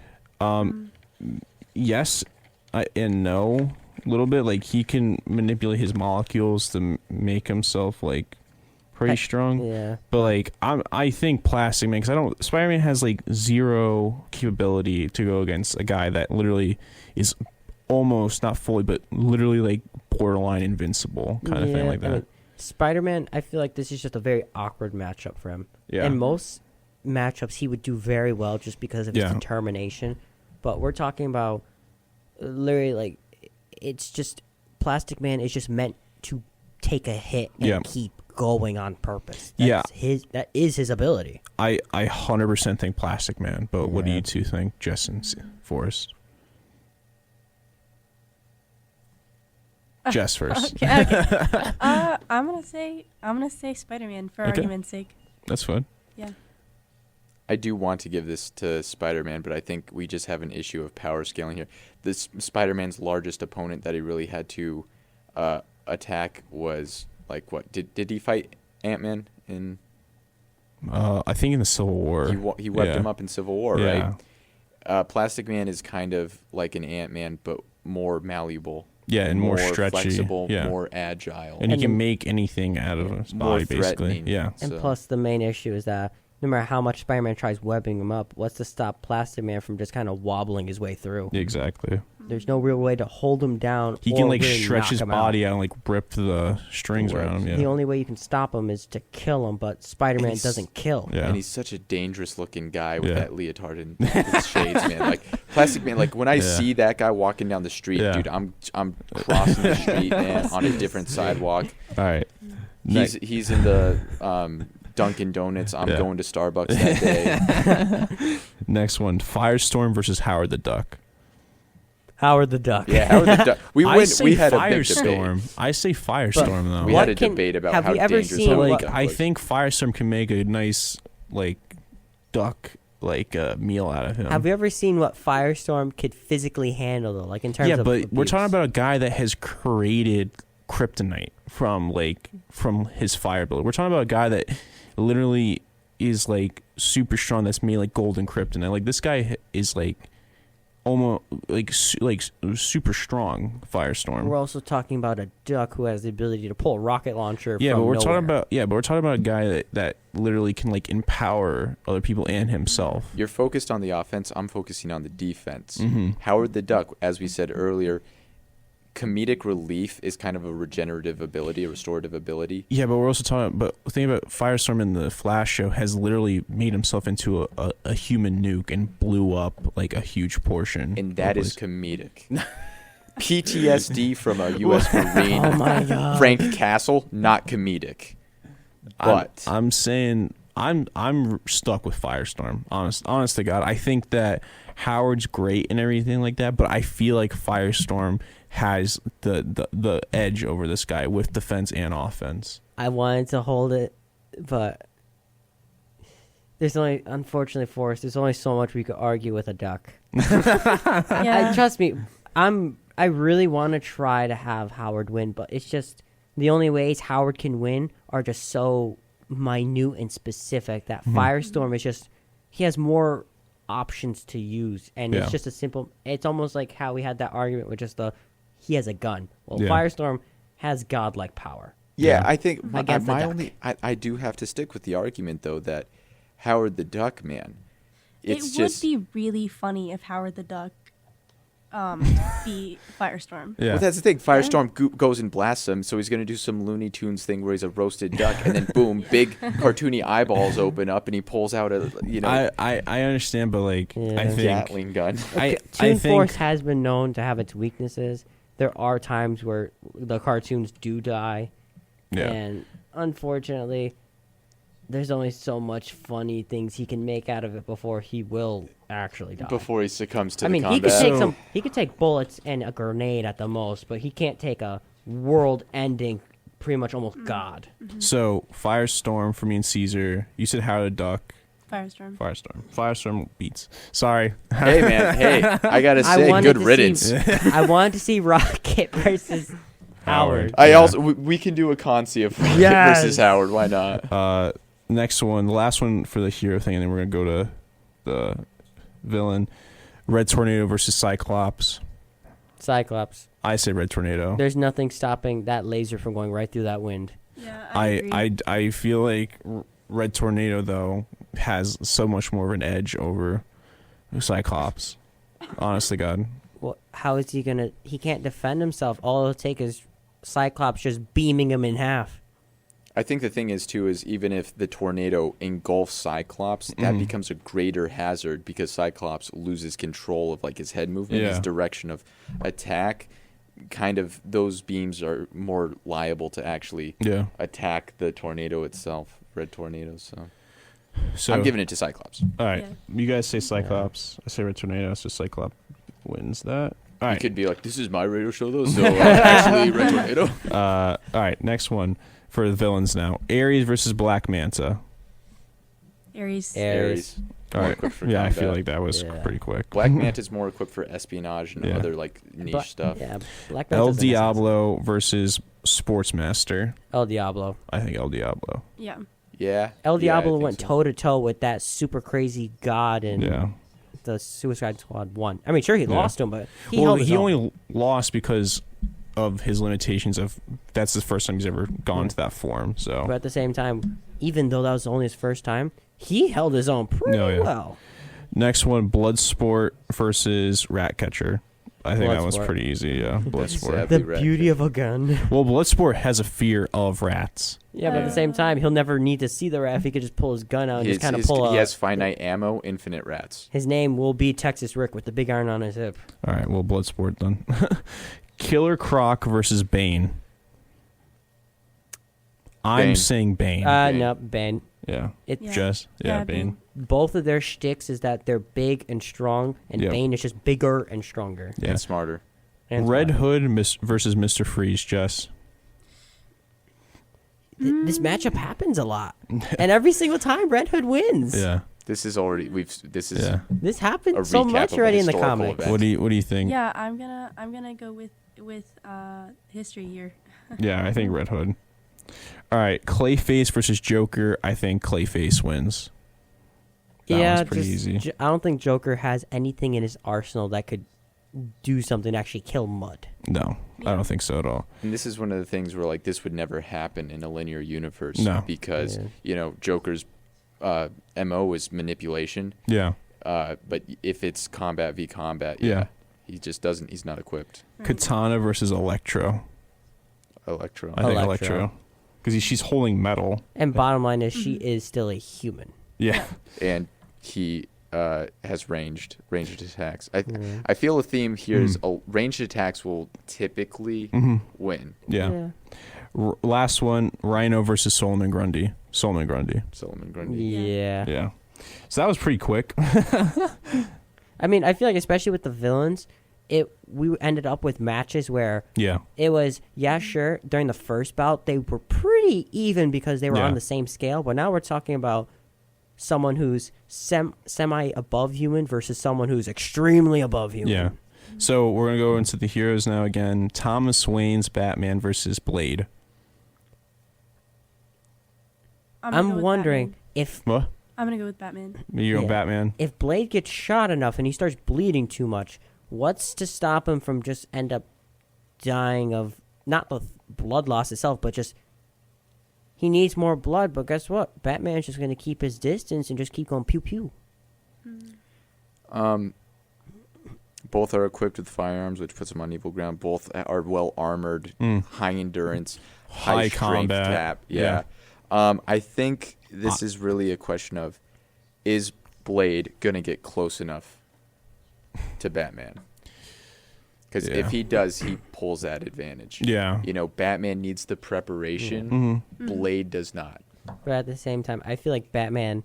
Yes and no. A little bit. Like, he can manipulate his molecules to make himself, like, pretty strong. Yeah. But, like, I think Plastic Man, because Spider-Man has, like, zero capability to go against a guy that literally is almost, not fully, but literally, like, borderline invincible kind of thing like that. I mean, Spider-Man, I feel like this is just a very awkward matchup for him. Yeah. In most matchups, he would do very well just because of his determination. But we're talking about literally, like, it's just Plastic Man is just meant to take a hit and keep going on purpose. That is his ability. I 100% think Plastic Man, but what do you two think, Jess and Forrest? Jess first. Okay. I'm gonna say Spider-Man for argument's sake. That's fine. Yeah. I do want to give this to Spider-Man, but I think we just have an issue of power scaling here. This Spider-Man's largest opponent that he really had to attack was, like, what? Did he fight Ant-Man in? I think in the Civil War. He webbed him up in Civil War, right? Plastic Man is kind of like an Ant-Man, but more malleable. Yeah, and more stretchy, flexible, more agile, and he can make anything out of his body, basically. Yeah, and plus the main issue is that no matter how much Spider-Man tries webbing him up, what's to stop Plastic Man from just kind of wobbling his way through? Exactly. There's no real way to hold him down. He can, like, really stretch his body out and, like, rip the strings around him. Yeah. The only way you can stop him is to kill him, but Spider-Man doesn't kill. Yeah. And he's such a dangerous-looking guy with that leotard and his shades, man. Like, Plastic Man, like, when I see that guy walking down the street, dude, I'm crossing the street, man, on a different sidewalk. All right. He's in the Dunkin' Donuts. I'm going to Starbucks that day. Next one, Firestorm versus Howard the Duck. Howard the Duck. Yeah, Howard the Duck. We had a big Firestorm. debate. I say Firestorm, though. We had a debate about how dangerous seen Howard the like, Duck I was. think Firestorm can make a nice, like, duck, like, meal out of him. Have you ever seen what Firestorm could physically handle, though? Like, in terms of but we're abuse? talking about a guy that has created kryptonite from his fire ability. We're talking about a guy that literally is, like, super strong, that's made, like, golden kryptonite. Like, this guy is, like, almost like super strong Firestorm. We're also talking about a duck who has the ability to pull a rocket launcher. Yeah, from but we're nowhere. talking about a guy that literally can, like, empower other people and himself. You're focused on the offense. I'm focusing on the defense. Mm-hmm. Howard the Duck, as we said earlier, comedic relief is kind of a regenerative ability, a restorative ability. Yeah, but we're also talking. But think about Firestorm in the Flash show has literally made himself into a human nuke and blew up, like, a huge portion. And that is comedic. PTSD from a U.S. Marine, Oh my God. Frank Castle, not comedic. But I'm saying I'm stuck with Firestorm. Honest to God, I think that Howard's great and everything like that, but I feel like Firestorm has the edge over this guy with defense and offense. I wanted to hold it, but unfortunately for us, there's only so much we could argue with a duck. Yeah. Trust me, I really want to try to have Howard win, but it's just the only ways Howard can win are just so minute and specific that Firestorm is just, he has more options to use, and it's just a simple, it's almost like how we had that argument with just he has a gun. Well, Firestorm has godlike power. yeah, I think Against the duck. I do have to stick with the argument, though, that Howard the Duck, man, It would be really funny if Howard the Duck beat Firestorm. Yeah. Well, that's the thing. Firestorm goes and blasts him, so he's going to do some Looney Tunes thing where he's a roasted duck, and then boom, big cartoony eyeballs open up, and he pulls out a, I understand, but like I think Gatling gun. Toon Force has been known to have its weaknesses. There are times where the cartoons do die, and unfortunately, there's only so much funny things he can make out of it before he will actually die. Before he succumbs to the he combat. could take he could take bullets and a grenade at the most, but he can't take a world-ending, pretty much almost god. So Firestorm for me and Cesar. You said Howard the Duck. Firestorm beats. Sorry. Hey man, hey, I gotta say, good riddance. I wanted to see Rocket versus Howard. We can do a consi of Rocket Yes. versus Howard. Why not? Next one, the last one for the hero thing, and then we're gonna go to the villain. Red Tornado versus Cyclops. Cyclops. I say Red Tornado. There's nothing stopping that laser from going right through that wind. Yeah, I agree. I feel like Red Tornado though has so much more of an edge over Cyclops. Honestly, God. Well, how is he gonna? He can't defend himself. All it'll take is Cyclops just beaming him in half. I think the thing is too is even if the tornado engulfs Cyclops, that becomes a greater hazard because Cyclops loses control of like his head movement, his direction of attack. Kind of those beams are more liable to actually attack the tornado itself, Red Tornado. So I'm giving it to Cyclops. All right, you guys say Cyclops. I say Red Tornado, so Cyclops wins that. All right. You could be like, this is my radio show though, so actually Red Tornado. All right, next one. For the villains now. Ares versus Black Manta. Ares. All right. Yeah, I feel like that was pretty quick. Black Manta's more equipped for espionage and other like niche stuff. Yeah, Black El Manta's Diablo versus Sportsmaster. El Diablo. I think El Diablo. Yeah. Yeah. El Diablo I think went so. toe to toe with that super crazy god in the Suicide Squad 1. I mean, sure he lost him, but he held his own. only lost because of his limitations of that's the first time he's ever gone to that form. So, but at the same time, even though that was only his first time, he held his own pretty well. Next one, Bloodsport versus Ratcatcher. I think that was pretty easy. Yeah, Bloodsport. The beauty of a gun. Well, Bloodsport has a fear of rats. Yeah, but at the same time, he'll never need to see the rat if he could just pull his gun out and just kind of pull. He has finite ammo, infinite rats. His name will be Texas Rick with the big iron on his hip. All right, well, Bloodsport then. Killer Croc versus Bane. I'm saying Bane. No, Bane. Yeah. It's Jess. Yeah, Bane. Both of their shticks is that they're big and strong, and Bane is just bigger and stronger. Yeah. And smarter. Red Hood versus Mr. Freeze, Jess. This matchup happens a lot, and every single time Red Hood wins. Yeah. This is already This happened so much already in the comics. Event. What do you think? Yeah, I'm gonna go with history here. Yeah, I think Red Hood. All right, Clayface versus Joker. I think Clayface wins. That one's pretty easy. I don't think Joker has anything in his arsenal that could do something to actually kill Mud. No, I don't think so at all. And this is one of the things where like this would never happen in a linear universe because Joker's MO is manipulation. Yeah. But if it's combat v combat, he just doesn't. He's not equipped. Katana versus Electro. I think Electro. Because she's holding metal. And bottom line is she is still a human. Yeah. And he has ranged attacks. I feel a theme here is ranged attacks will typically win. Yeah. Last one, Rhino versus Solomon Grundy. Solomon Grundy. Yeah. So that was pretty quick. I mean, I feel like especially with the villains, we ended up with matches where it was, sure, during the first bout, they were pretty even because they were on the same scale. But now we're talking about someone who's semi above human versus someone who's extremely above human. Yeah. So we're going to go into the heroes now again. Thomas Wayne's Batman versus Blade. I'm wondering if... What? I'm going to go with Batman. You go Batman? If Blade gets shot enough and he starts bleeding too much, what's to stop him from just end up dying of... Not the blood loss itself, but just... He needs more blood, but guess what? Batman's just going to keep his distance and just keep going pew-pew. Both are equipped with firearms, which puts them on equal ground. Both are well armored, high endurance, high strength combat. tap. Yeah. I think this is really a question of, is Blade gonna get close enough to Batman? Because if he does, he pulls that advantage. Yeah. You know, Batman needs the preparation. Blade does not. But at the same time, I feel like Batman,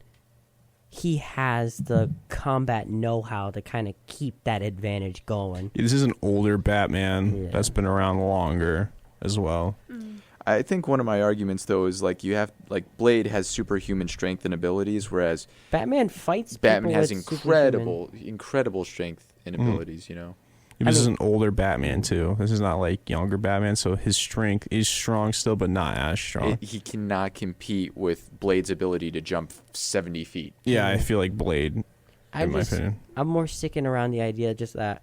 he has the combat know-how to kind of keep that advantage going. This is an older Batman that's been around longer as well. I think one of my arguments, though, is like Blade has superhuman strength and abilities, whereas Batman fights. Batman people has with incredible strength and abilities. You know. This is an older Batman too. This is not like younger Batman, so his strength is strong still, but not as strong. He cannot compete with Blade's ability to jump 70 feet. Yeah, I feel like Blade, in my opinion. I'm more sticking around the idea just that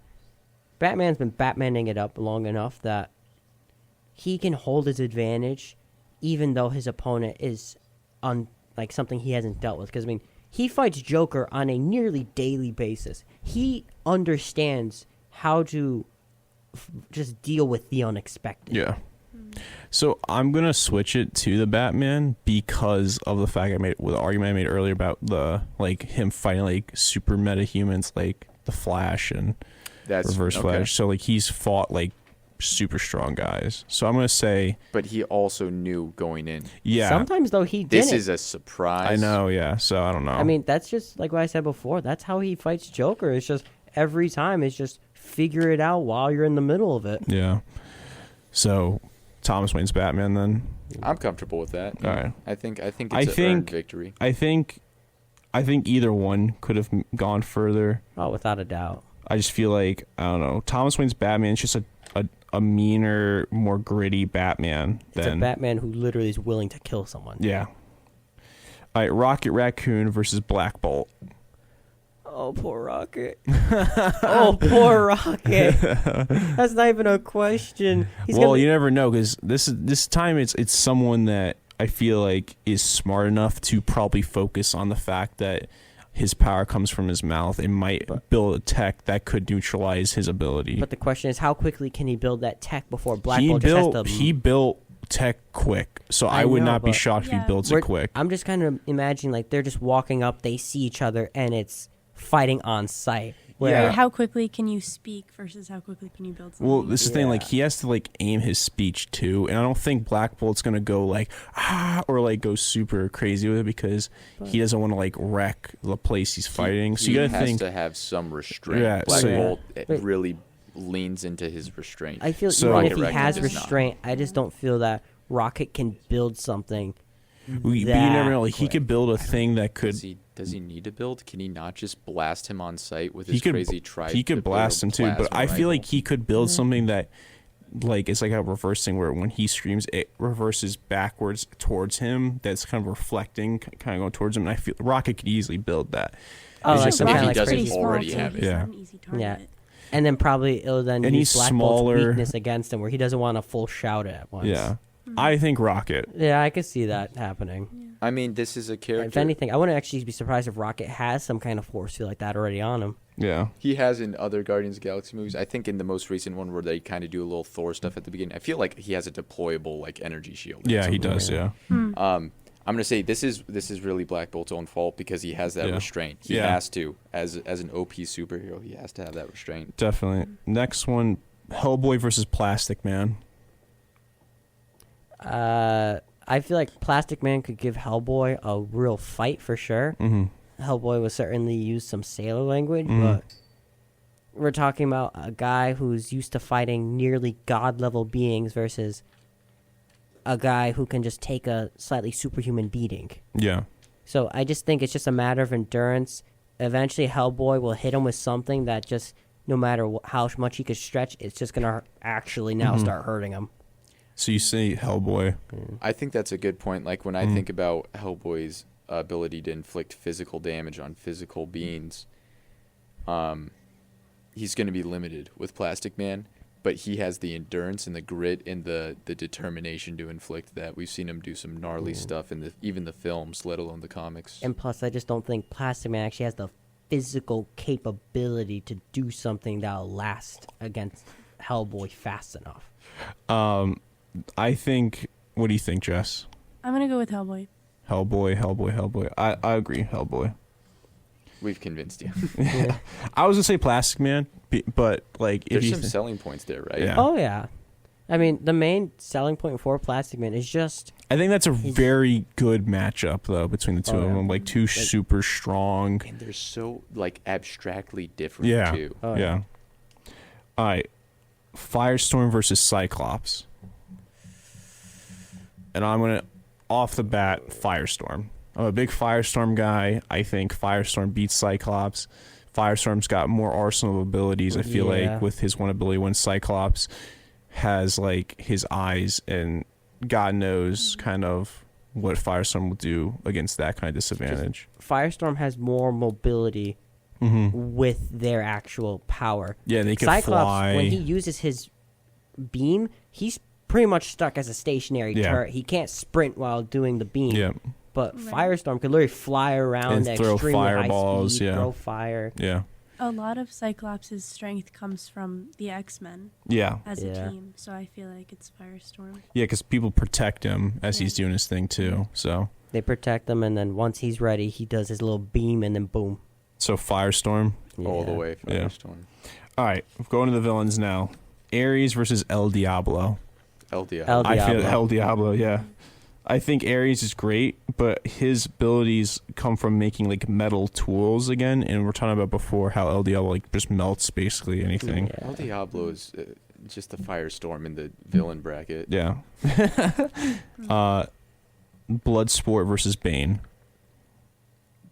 Batman's been Batmaning it up long enough that he can hold his advantage even though his opponent is on like something he hasn't dealt with. Because, I mean, he fights Joker on a nearly daily basis. He understands how to just deal with the unexpected. Yeah. So I'm gonna switch it to the Batman because of the fact the argument I made earlier about him fighting like super metahumans like the Flash and Reverse Flash. So like he's fought like super strong guys. So I'm gonna say, but he also knew going in. Yeah. Sometimes though he didn't. This is a surprise. I know. Yeah. So I don't know. I mean, that's just like what I said before. That's how he fights Joker. It's just every time it's just figure it out while you're in the middle of it. Yeah. So Thomas Wayne's Batman then. I'm comfortable with that. All right. I think it's an earned victory. I think either one could have gone further. Oh, without a doubt. I just feel like, I don't know, Thomas Wayne's Batman is just a meaner, more gritty Batman. It's a Batman who literally is willing to kill someone. Yeah. All right, Rocket Raccoon versus Black Bolt. Oh, poor Rocket. Oh, poor Rocket. That's not even a question. You never know, because this time it's someone that I feel like is smart enough to probably focus on the fact that his power comes from his mouth and might build a tech that could neutralize his ability. But the question is, how quickly can he build that tech before Black Bolt just has to... He built tech quick, so I would not be shocked if he builds it quick. I'm just kind of imagining, like, they're just walking up, they see each other, and it's fighting on sight. Right, how quickly can you speak versus how quickly can you build something? Well, this is the thing, like, he has to, like, aim his speech, too, and I don't think Black Bolt's gonna go, like, or, like, go super crazy with it, because he doesn't want to, like, wreck the place he's fighting, so you gotta think... He has to have some restraint. Yeah, Black Bolt really leans into his restraint. I feel even if he has restraint, I just don't feel that Rocket can build something But you never know, like, he could build a thing that could... Does he need to build? Can he not just blast him on sight with his crazy trike? He could blast him too, but I feel like he could build something that, like, it's like a reverse thing where when he screams, it reverses backwards towards him. That's kind of reflecting, kind of going towards him. And I feel Rocket could easily build that. Oh, like if he like doesn't already have it. Yeah. Yeah. And then probably it'll then and use he's Black smaller. Bolt's weakness against him where he doesn't want a full shout at once. Yeah. I think Rocket. Yeah, I could see that happening. I mean, this is a character. If anything, I wouldn't actually be surprised if Rocket has some kind of force field like that already on him. Yeah. He has in other Guardians of the Galaxy movies. I think in the most recent one where they kind of do a little Thor stuff at the beginning, I feel like he has a deployable, like, energy shield. Yeah, he does, yeah. I'm going to say this is really Black Bolt's own fault because he has that restraint. He has to. As an OP superhero, he has to have that restraint. Definitely. Next one, Hellboy versus Plastic Man. I feel like Plastic Man could give Hellboy a real fight for sure. Mm-hmm. Hellboy would certainly use some sailor language, but we're talking about a guy who's used to fighting nearly god-level beings versus a guy who can just take a slightly superhuman beating. Yeah. So I just think it's just a matter of endurance. Eventually, Hellboy will hit him with something that just, no matter how much he could stretch, it's just going to actually now start hurting him. So you say Hellboy. I think that's a good point. Like, when I think about Hellboy's ability to inflict physical damage on physical beings, he's going to be limited with Plastic Man, but he has the endurance and the grit and the determination to inflict that. We've seen him do some gnarly stuff in even the films, let alone the comics. And plus, I just don't think Plastic Man actually has the physical capability to do something that'll last against Hellboy fast enough. I think. What do you think, Jess? I'm gonna go with Hellboy. Hellboy. I agree, Hellboy. We've convinced you. I was gonna say Plastic Man, but like, There's some selling points there, right? Yeah. Oh yeah, I mean the main selling point for Plastic Man is just. I think that's a very good matchup though between the two of yeah. them, like two super strong. And they're so like abstractly different too. Oh, yeah. All right, Firestorm versus Cyclops, and I'm gonna off the bat Firestorm. I'm a big Firestorm guy. I think Firestorm beats Cyclops. Firestorm's got more arsenal of abilities, I feel like, with his one ability, when Cyclops has, like, his eyes, and God knows kind of what Firestorm will do against that kind of disadvantage. Firestorm has more mobility with their actual power. Yeah, they can Cyclops, fly. when he uses his beam, he's pretty much stuck as a stationary turret. He can't sprint while doing the beam. Yeah. But Firestorm could literally fly around And at throw extremely fireballs, high speed, yeah. throw fire. Yeah. A lot of Cyclops' strength comes from the X-Men Yeah. as a team, so I feel like it's Firestorm. Yeah, because people protect him as he's doing his thing, too. So They protect him, and then once he's ready, he does his little beam, and then boom. Firestorm. All the way Yeah. Firestorm. All right, going to the villains now. Ares versus El Diablo. El Diablo. I feel El Diablo, yeah. I think Ares is great, but his abilities come from making like metal tools again, and we're talking about before how El Diablo like just melts basically anything. Yeah. El Diablo is just the Firestorm in the villain bracket. Yeah. Bloodsport versus Bane.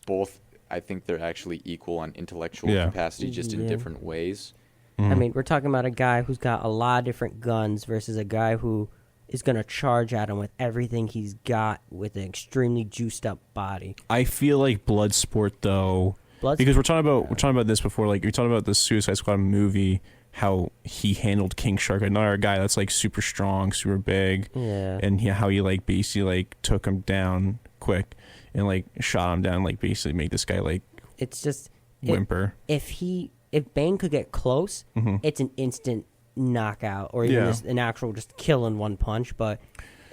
Both, I think they're actually equal on intellectual capacity, just in different ways. I mean, we're talking about a guy who's got a lot of different guns versus a guy who is going to charge at him with everything he's got with an extremely juiced up body. I feel like Bloodsport though, because we're talking about this before. Like you're talking about the Suicide Squad movie, how he handled King Shark, another guy that's like super strong, super big, and how he like basically like took him down quick and like shot him down, like basically make this guy like it's just whimper. If Bane could get close, it's an instant knockout, or even just an actual just kill in one punch. But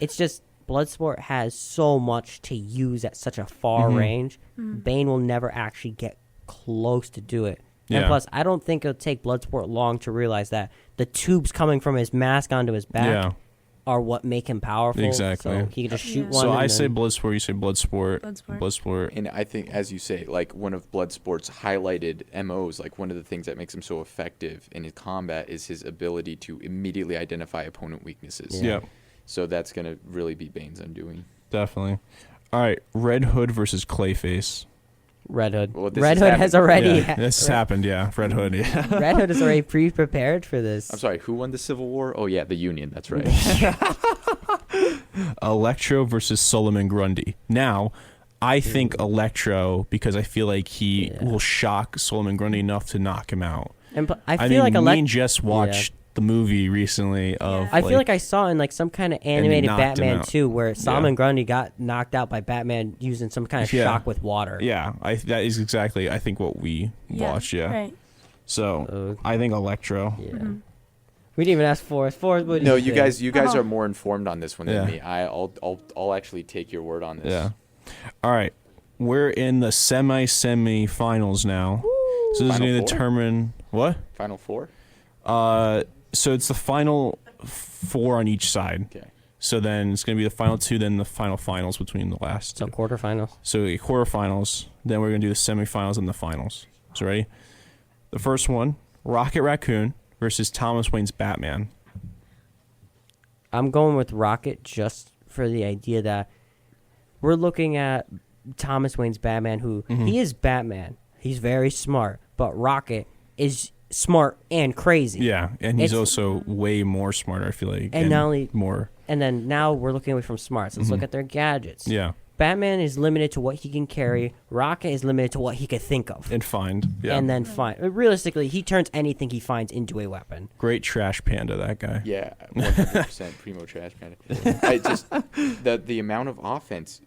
it's just Bloodsport has so much to use at such a far range. Bane will never actually get close to do it. And plus, I don't think it'll take Bloodsport long to realize that the tubes coming from his mask onto his back are what make him powerful. Exactly. So he can just shoot one. So I say Bloodsport, you say Bloodsport. Bloodsport. And I think, as you say, like one of Bloodsport's highlighted MOs, like one of the things that makes him so effective in his combat is his ability to immediately identify opponent weaknesses. Yeah. So that's going to really be Bane's undoing. Definitely. All right, Red Hood versus Clayface. Red Hood. Well, this Red has Hood happened. has already. Yeah, this happened, yeah. Red Hood, yeah. Red Hood is already pre-prepared for this. I'm sorry, who won the Civil War? Oh, yeah, the Union. That's right. Electro versus Solomon Grundy. Now, I think Electro, because I feel like he will shock Solomon Grundy enough to knock him out. And I I feel mean, like me and Jess watched the movie recently of. I feel like I saw in like some kind of animated knocked him Batman out. too, where Solomon Grundy got knocked out by Batman using some kind of shock with water. Yeah, that is exactly I think what we watched. Yeah. Right. So I think Electro. Yeah. We didn't even ask Forrest. Forrest, what do No, you think? you guys are more informed on this one than Yeah. me. I'll actually take your word on this. Yeah. All right, we're in the semi-finals now. So this is Final going to four? determine what? Final four? So it's the final four on each side. Okay. So then it's going to be the final two, then the final finals between the last So two. quarterfinals. So quarterfinals, then we're going to do the semifinals and the finals. So ready? The first one, Rocket Raccoon versus Thomas Wayne's Batman. I'm going with Rocket just for the idea that we're looking at Thomas Wayne's Batman, who he is Batman. He's very smart, but Rocket is smart and crazy. Yeah, and he's It's- also way more smarter, I feel like. And not only- more. And then now we're looking away from smarts. Let's look at their gadgets. Yeah, Batman is limited to what he can carry. Rocket is limited to what he could think of. and find. Yeah. And then find. Realistically, he turns anything he finds into a weapon. Great trash panda, that guy. Yeah, 100% primo trash panda. I just the amount of offense,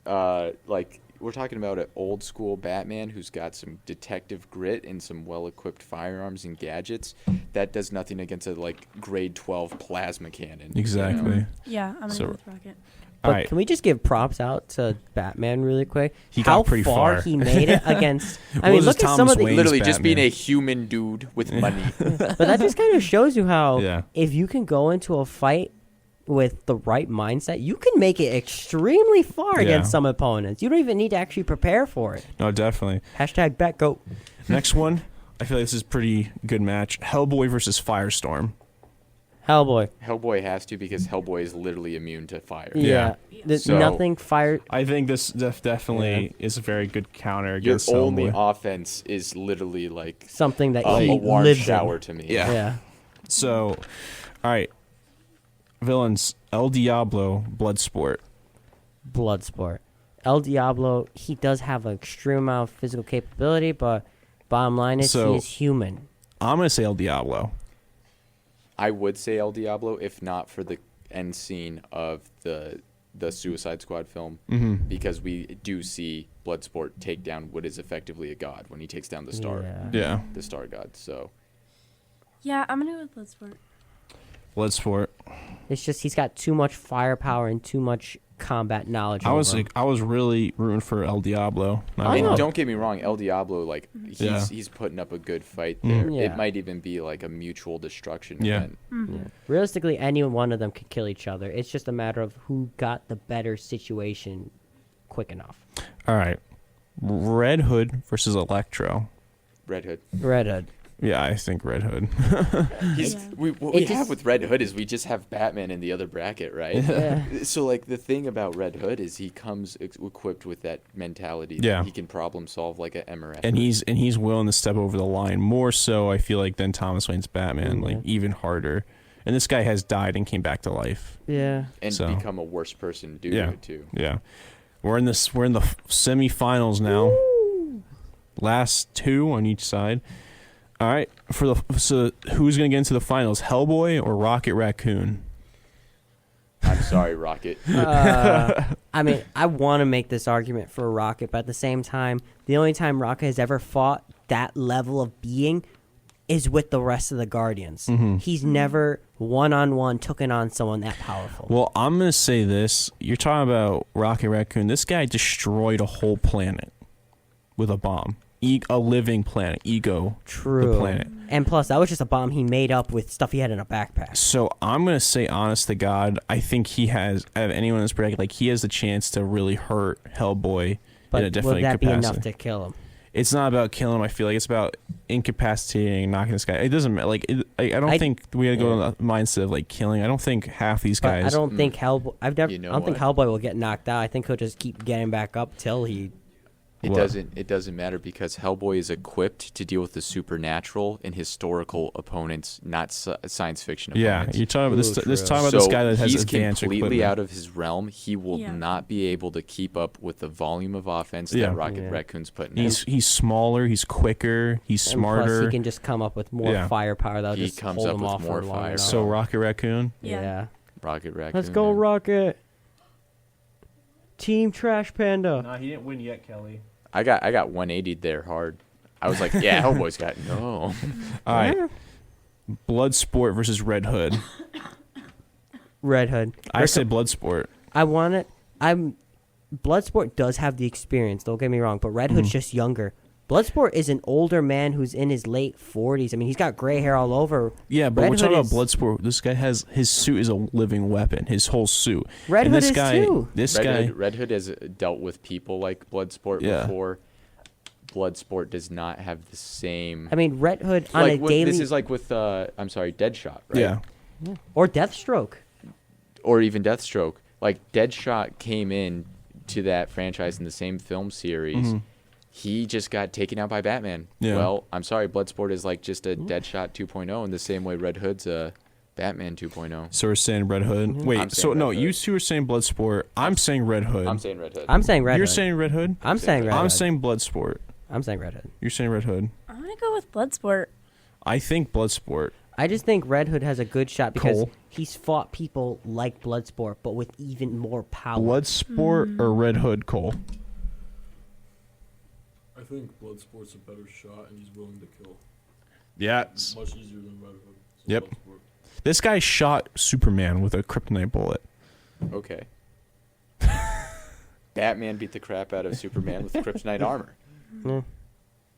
like we're talking about an old school Batman who's got some detective grit and some well-equipped firearms and gadgets. That does nothing against a like grade 12 plasma cannon. Exactly. You know? Yeah, I'm gonna go with Rocket. But All right. can we just give props out to Batman really quick? He How got pretty far. he made it against. I What mean, was look this at some Thomas of the. Wayne's Literally just being Batman? a human dude with money. But that just kind of shows you how Yeah. if you can go into a fight with the right mindset, you can make it extremely far Yeah. against some opponents. You don't even need to actually prepare for it. No, definitely. Hashtag BetGoat. Next one, I feel like this is a pretty good match. Hellboy versus Firestorm. Hellboy. Hellboy has to because Hellboy is literally immune to fire. Yeah. There's So- nothing fire. I think this definitely is a very good counter Your against only Hellboy. offense is literally like Something that a he warm lives shower in. to me. Yeah. Yeah. So, all right. Villains, El Diablo, Bloodsport. Bloodsport. El Diablo, he does have an extreme amount of physical capability, but bottom line is So- he is human. I'm going to say El Diablo. I would say El Diablo if not for the end scene of the Suicide Squad film, because we do see Bloodsport take down what is effectively a god when he takes down the star, Yeah. the star god. So Yeah, I'm gonna go with Bloodsport. Bloodsport. It's just he's got too much firepower and too much combat knowledge. I was over him. I was really rooting for El Diablo. I and know. don't get me wrong, El Diablo like Yeah. he's putting up a good fight there. Yeah. It might even be like a mutual destruction Yeah. event. Yeah. Realistically, any one of them could kill each other. It's just a matter of who got the better situation quick enough. All right. Red Hood versus Electro. Red Hood. Red Hood. Yeah, I think Red Hood. He's, Yeah. what we It have just- with Red Hood is we just have Batman in the other bracket, right? Yeah. So like the thing about Red Hood is he comes equipped with that mentality. Yeah. That he can problem solve like a MRF. and he's willing to step over the line more so, I feel like, than Thomas Wayne's Batman, like Yeah. even harder. And this guy has died and came back to life. Yeah. and so- become a worse person due Yeah. to it too. Yeah. We're in the semifinals now. Last two on each side. All right. So who's going to get into the finals? Hellboy or Rocket Raccoon? I'm sorry, Rocket. I mean, I want to make this argument for Rocket, but at the same time, the only time Rocket has ever fought that level of being is with the rest of the Guardians. He's never one-on-one taken on someone that powerful. Well, I'm going to say this. You're talking about Rocket Raccoon. This guy destroyed a whole planet with a bomb. A living planet. Ego. True. The planet. And plus, that was just a bomb he made up with stuff he had in a backpack. So I'm going to say, honest to God, I think he has, out of anyone in this bracket, like he has the chance to really hurt Hellboy But in a would definite that be capacity. enough to kill him? It's not about killing him. I feel like it's about incapacitating, knocking this guy. It doesn't matter. Like I don't think we got to go on the mindset of like killing. I don't think half these But guys. I don't think Hellboy. You know I don't think what? Hellboy will get knocked out. I think he'll just keep getting back up till he. It What? doesn't matter because Hellboy is equipped to deal with the supernatural and historical opponents, not science fiction Yeah, opponents. you're talking about this. Ooh, This true. talking about So this guy that has he's advanced completely equipment. out of his realm. He will Yeah. not be able to keep up with the volume of offense Yeah. that Rocket Yeah. Raccoon's putting He's smaller. He's quicker. He's And plus, smarter. he can just come up with more Yeah. firepower that'll He just comes hold up him with off more for long fire. enough. So Rocket Raccoon. Yeah. in. Rocket Raccoon. Let's go, man. Rocket. Team Trash Panda. No, he didn't win yet, Kelly. I got 180'd there hard. I was like, yeah, Hellboy's got no. All right. Bloodsport versus Red Hood. Red Hood. I say Bloodsport. I want it. Bloodsport does have the experience. Don't get me wrong, but Red Hood's just younger. Bloodsport is an older man who's in his late 40s. I mean, he's got gray hair all over. Yeah, but Red we're talking Hood about is- Bloodsport. This guy has his suit is a living weapon. His whole suit. Red And Hood this is guy, too. This guy. Red Hood has dealt with people like Bloodsport Yeah. before. Bloodsport does not have the same. I mean, Red Hood on like a daily this is like with I'm sorry, Deadshot, right? Yeah. or Deathstroke. Or even Deathstroke. Like Deadshot came in to that franchise in the same film series. He just got taken out by Batman. Yeah. Well, I'm sorry, Bloodsport is like just a Deadshot 2.0 in the same way Red Hood's a Batman 2.0. So we're saying Red Hood. Mm-hmm. Wait, I'm so saying no, Red you Hood. two are saying Bloodsport. I'm saying Red Hood. I'm saying Red Hood. I'm saying Red You're Hood. saying Red Hood. I'm saying Red I'm Hood. saying Bloodsport. I'm saying Red Hood. You're saying Red Hood. I'm gonna go with Bloodsport. I think Bloodsport. I just think Red Hood has a good shot because Cole. he's fought people like Bloodsport, but with even more power. Bloodsport or Red Hood, Cole? I think Bloodsport's a better shot, and he's willing to kill. Yeah. Much easier than Red Hood. So Yep. Bloodsport. This guy shot Superman with a kryptonite bullet. Okay. Batman beat the crap out of Superman with kryptonite armor.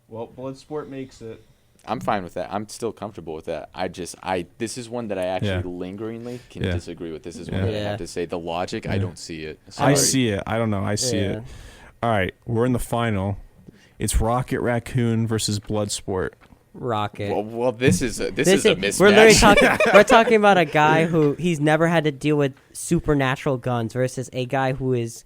Well, Bloodsport makes it. I'm fine with that. I'm still comfortable with that. This is one that I actually lingeringly can disagree with. This is one that I have to say the logic. I don't see it. Sorry. I see it. I don't know. I see it. All right, we're in the final. It's Rocket Raccoon versus Bloodsport. Rocket. Well, this is a mismatch. We're literally we're talking about a guy who he's never had to deal with supernatural guns versus a guy who is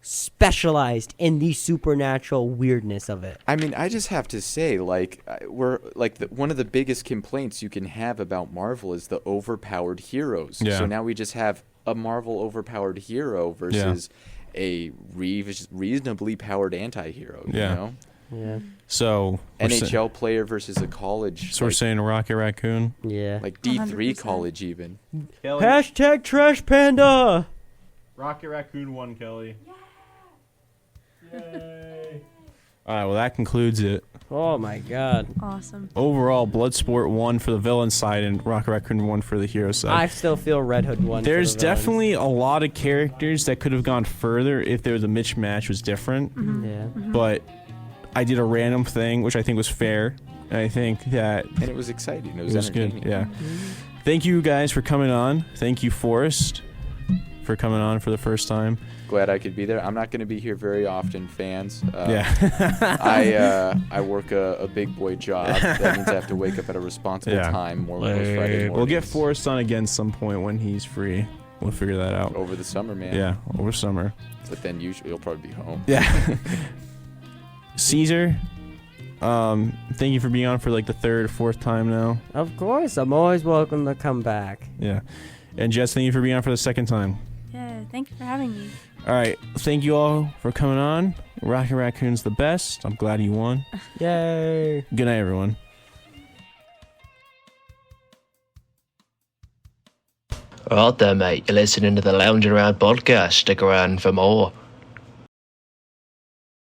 specialized in the supernatural weirdness of it. I mean, I just have to say, like, one of the biggest complaints you can have about Marvel is the overpowered heroes. Yeah. So now we just have a Marvel overpowered hero versus a reasonably powered anti-hero. You know? Yeah. So NHL player versus a college. So we're saying Rocket Raccoon. Yeah. Like D3 100%. college even. Kelly. Hashtag Trash Panda. Rocket Raccoon won, Kelly. Yay! All right, well that concludes it. Oh my god. Awesome. Overall, Bloodsport won for the villain side and Rocket Raccoon won for the hero side. I still feel Red Hood won. There's for the villains. definitely a lot of characters that could have gone further if there was a mismatch was different. Yeah. But I did a random thing, which I think was fair. And I think that And it was exciting. It was, it was good. entertaining. Yeah. Thank you guys for coming on. Thank you, Forrest, for coming on for the first time. Glad I could be there. I'm not going to be here very often, fans. Yeah. I work a big boy job. That means I have to wake up at a responsible time. More like most Friday mornings. We'll get Forrest on again some point when he's free. We'll figure that out. Over the summer, man. Yeah, over summer. But then usually you'll probably be home. Yeah. Cesar, thank you for being on for like the third or fourth time now. Of course, I'm always welcome to come back. Yeah. And Jess, thank you for being on for the second time. Yeah, thank you for having me. All right. Thank you all for coming on. Rocket Raccoon's the best. I'm glad he won. Yay. Good night, everyone. Right there, mate. You're listening to the Lounge Around podcast. Stick around for more.